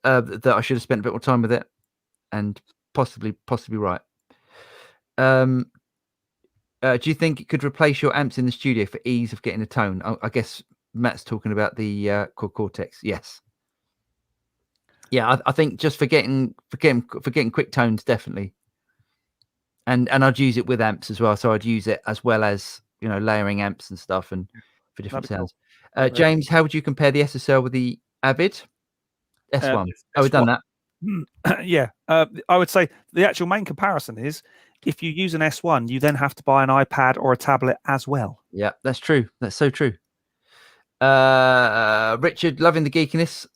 I should have spent a bit more time with it, and possibly right. Do you think it could replace your amps in the studio for ease of getting a tone? I guess Matt's talking about the Cortex. Yes. Yeah, I think just for getting quick tones, definitely. And I'd use it with amps as well. So I'd use it as well as layering amps and stuff and for different sounds. Cool. James, how would you compare the SSL with the Avid S1? We've done that. Yeah, I would say the actual main comparison is if you use an S1, you then have to buy an iPad or a tablet as well. Yeah, that's true. That's so true. Richard, loving the geekiness.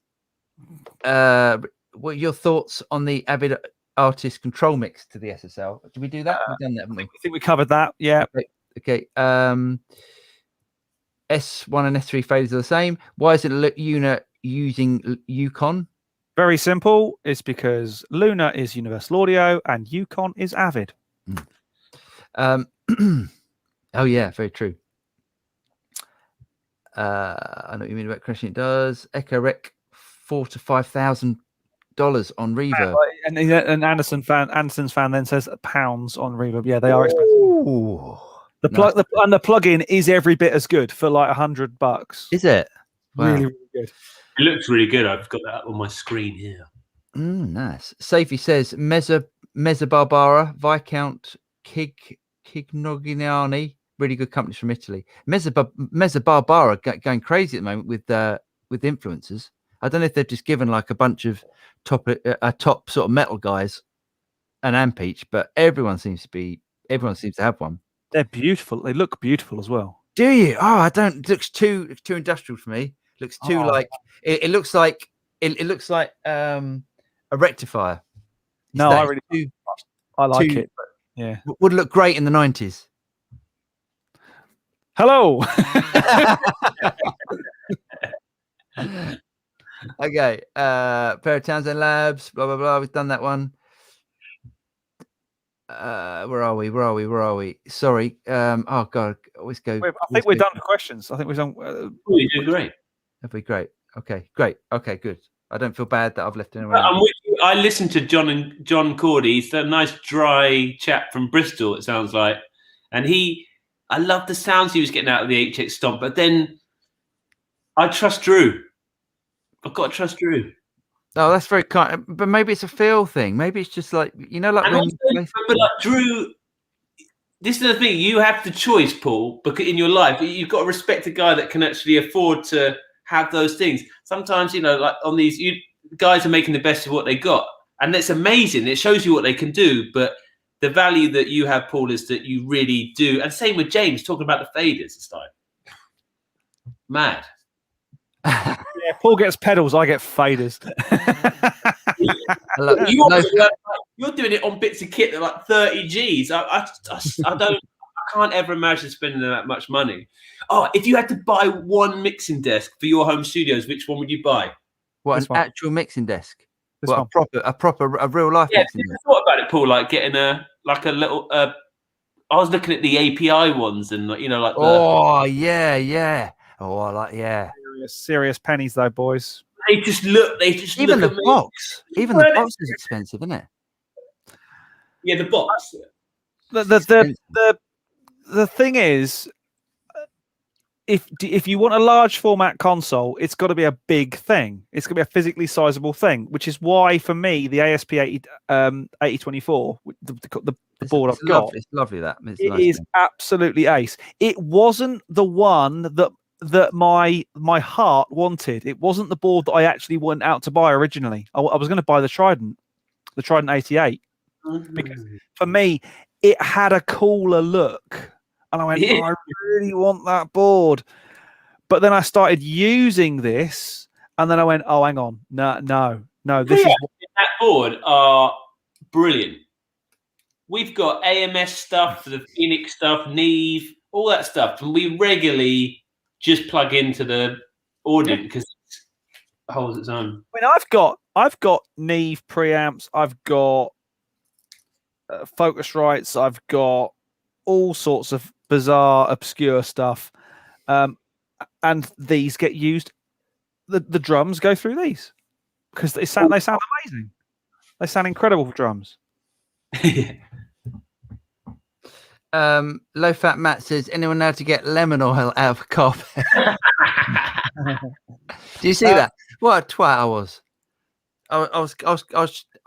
what are your thoughts on the Avid Artist control mix to the SSL? Did we do that? We've done that, haven't we? I think we covered that. Yeah. Okay. S1 and S3 faders are the same. Why is it Luna using Yukon? Very simple. It's because Luna is Universal Audio and Yukon is Avid. Oh yeah, very true. I know what you mean about crashing. It does. Echo Rec $4,000 to $5,000 on reverb. And Anderson's fan then says pounds on reverb. Yeah, they are expensive. Ooh, The plugin is every bit as good for like $100. Is it? Wow. Really, really good. It looks really good. I've got that on my screen here. Nice. Safety says Mezza Barbara, Viscount Cignognani, really good companies from Italy. Mezza Barbara going crazy at the moment with influencers. I don't know if they've just given like a bunch of top sort of metal guys an amp each, but everyone seems to have one. They're beautiful. They look beautiful as well. Do you? Oh, I don't. It looks too industrial for me. It looks too like it looks like a rectifier. No, I like it. But yeah, would look great in the 90s. Hello. Okay. Pair of Townsend Labs. Blah blah blah. We've done that one. Where are we? Sorry. Oh god, always go. I think we're done for questions. I think we've done. You did great. That'd be great. Okay, great. Okay, good. I don't feel bad that I've left anyone. I'm with you. I listened to John Cordy. He's a nice dry chap from Bristol. It sounds like, and I love the sounds he was getting out of the HX Stomp. But then I trust Drew. I've got to trust Drew. Oh, that's very kind. But maybe it's a feel thing. Maybe it's just like, like when but like Drew, this is the thing. You have the choice, Paul, because in your life, you've got to respect a guy that can actually afford to have those things. Sometimes, like on these, guys are making the best of what they got. And that's amazing. It shows you what they can do. But the value that you have, Paul, is that you really do. And same with James, talking about the faders. It's like mad. Yeah, Paul gets pedals, I get faders. You're doing it on bits of kit that are like 30 G's. I can't ever imagine spending that much money. Oh, if you had to buy one mixing desk for your home studios, which one would you buy? What, an actual mixing desk? A real life mixing desk? I thought about it, Paul, like getting a little. I was looking at the API ones and like. Oh yeah. Oh, I like Serious pennies though, boys. They just look. Even the box. Even the box is expensive, isn't it? Yeah, the box. The thing is, if you want a large format console, it's got to be a big thing. It's going to be a physically sizable thing, which is why for me the ASP 8024, the board I've got, it's lovely. It is absolutely ace. It wasn't the one that my heart wanted. It wasn't the board that I actually went out to buy originally. I was going to buy the Trident 88, because for me it had a cooler look, and I went, I really want that board. But then I started using this, and then I went, oh, hang on, no, this is that board are brilliant. We've got AMS stuff, the Phoenix stuff, Neve, all that stuff, and we regularly just plug into the audio because it holds its own. I mean, I've got Neve preamps, I've got Focusrites, I've got all sorts of bizarre, obscure stuff, and these get used. The drums go through these because they sound amazing. They sound incredible for drums. Low Fat Matt says, anyone know how to get lemon oil out of a carpet? Do you see that? What a twat I was. I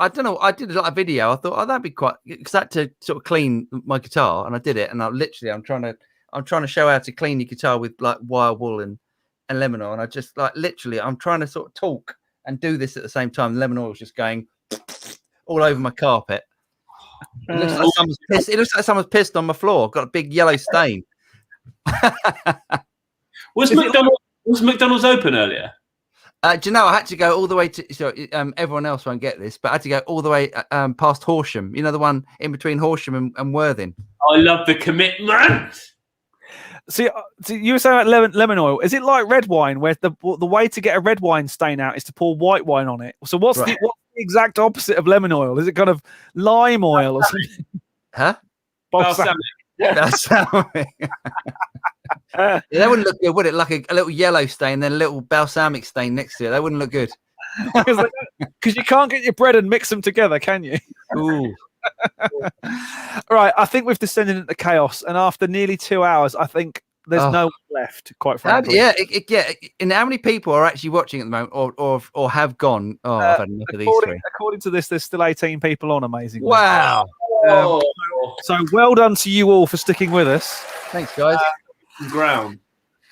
don't know. I did a video. I thought, that'd be quite, because I had to sort of clean my guitar, and I did it. And I'm trying to show how to clean your guitar with like wire wool and lemon oil. And I just I'm trying to sort of talk and do this at the same time. Lemon oil is just going all over my carpet. It looks like someone's pissed on my floor. Got a big yellow stain. Was McDonald's open earlier? Do you know, I had to go all the way to. So everyone else won't get this, but I had to go all the way past Horsham. You know, the one in between Horsham and Worthing. I love the commitment. See, you were saying about lemon oil. Is it like red wine, where the way to get a red wine stain out is to pour white wine on it? So what's the exact opposite of lemon oil? Is it kind of lime oil or something? Huh? Balsamic. Balsamic. Yeah, that wouldn't look good, would it? Like a little yellow stain, then a little balsamic stain next to it. That wouldn't look good. Because you can't get your bread and mix them together, can you? Ooh. Right, I think we've descended into chaos, and after nearly 2 hours, I think there's no one left. Quite frankly, yeah. And how many people are actually watching at the moment, or have gone? Oh, I've had enough of these three. According to this, there's still 18 people on. Amazingly. Wow. So well done to you all for sticking with us. Thanks, guys. Ground.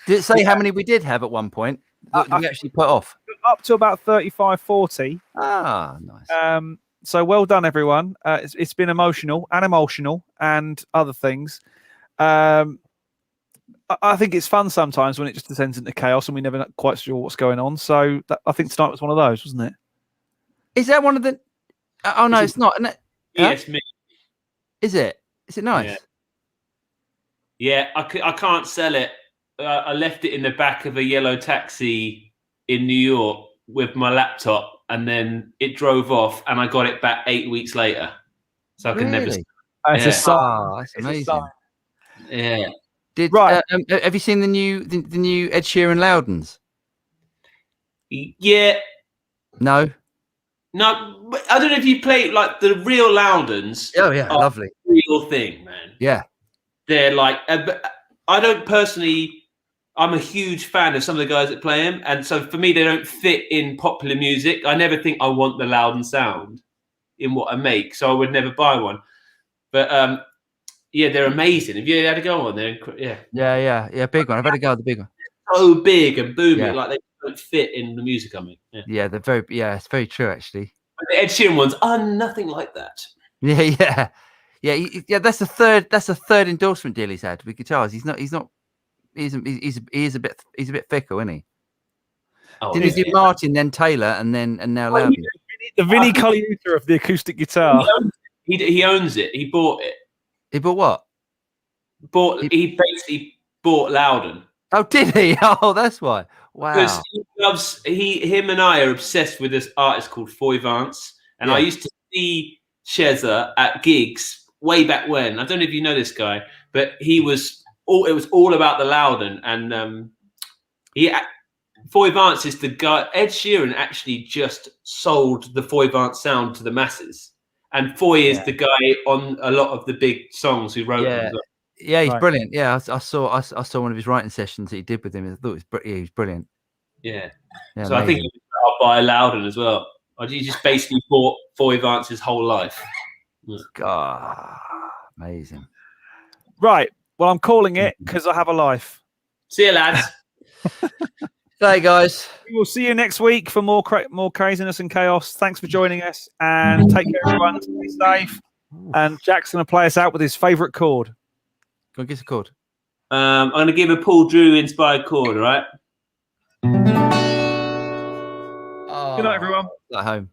Did it say how many we did have at one point? Did we actually put off? Up to about 35, 40. Ah, nice. So well done, everyone. It's been emotional and other things. I think it's fun sometimes when it just descends into chaos and we never quite sure what's going on. So I think tonight was one of those, wasn't it? Is that one of the? Oh no, it's not. Isn't it? Yes, me. Is it? Is it nice? Yeah, I can't sell it. I left it in the back of a yellow taxi in New York with my laptop, and then it drove off, and I got it back 8 weeks later. So I can never. It's a sign. That's amazing. Yeah. Have you seen the new Ed Sheeran Loudons? Yeah. No. No, I don't know if you play like the real Loudons. Oh yeah, lovely. Real thing, man. Yeah. They're like, I don't personally. I'm a huge fan of some of the guys that play them, and so for me, they don't fit in popular music. I never think I want the Loudon sound in what I make, so I would never buy one. But yeah, they're amazing. Have you had a go on there? Yeah, big one. I've had a go at the big one. So big and booming, like they don't fit in the music I make. Yeah, they're very. Yeah, it's very true actually. But the Ed Sheeran ones are nothing like that. Yeah. That's the third. That's the third endorsement deal he's had with guitars. He's not. He's a bit fickle, isn't he? Oh, Didn't he do Martin, then Taylor, and now Loudon? The Vinnie Colaiuta of the acoustic guitar. He owns it. He bought it. He bought what? He basically bought Loudon. Oh, did he? Oh, that's why. Wow. Because he loves him and I are obsessed with this artist called Foy Vance, and I used to see Sheza at gigs way back when. I don't know if you know this guy, but he was. It was all about the Loudon, and Foy Vance is the guy. Ed Sheeran actually just sold the Foy Vance sound to the masses, and Foy is the guy on a lot of the big songs who wrote them. Yeah, he's brilliant. Yeah, I saw one of his writing sessions that he did with him. I thought he was brilliant. Yeah, so amazing. I think I'll buy Loudon as well. He just basically bought Foy Vance's whole life. God, amazing. Right. Well, I'm calling it because I have a life. See you, lads. Hey, guys. We will see you next week for more craziness and chaos. Thanks for joining us, and take care, everyone. Stay safe. And Jack's going to play us out with his favourite chord. Go and give us a chord. I'm going to give a Paul Drew inspired chord, all right? Good night, everyone. At home.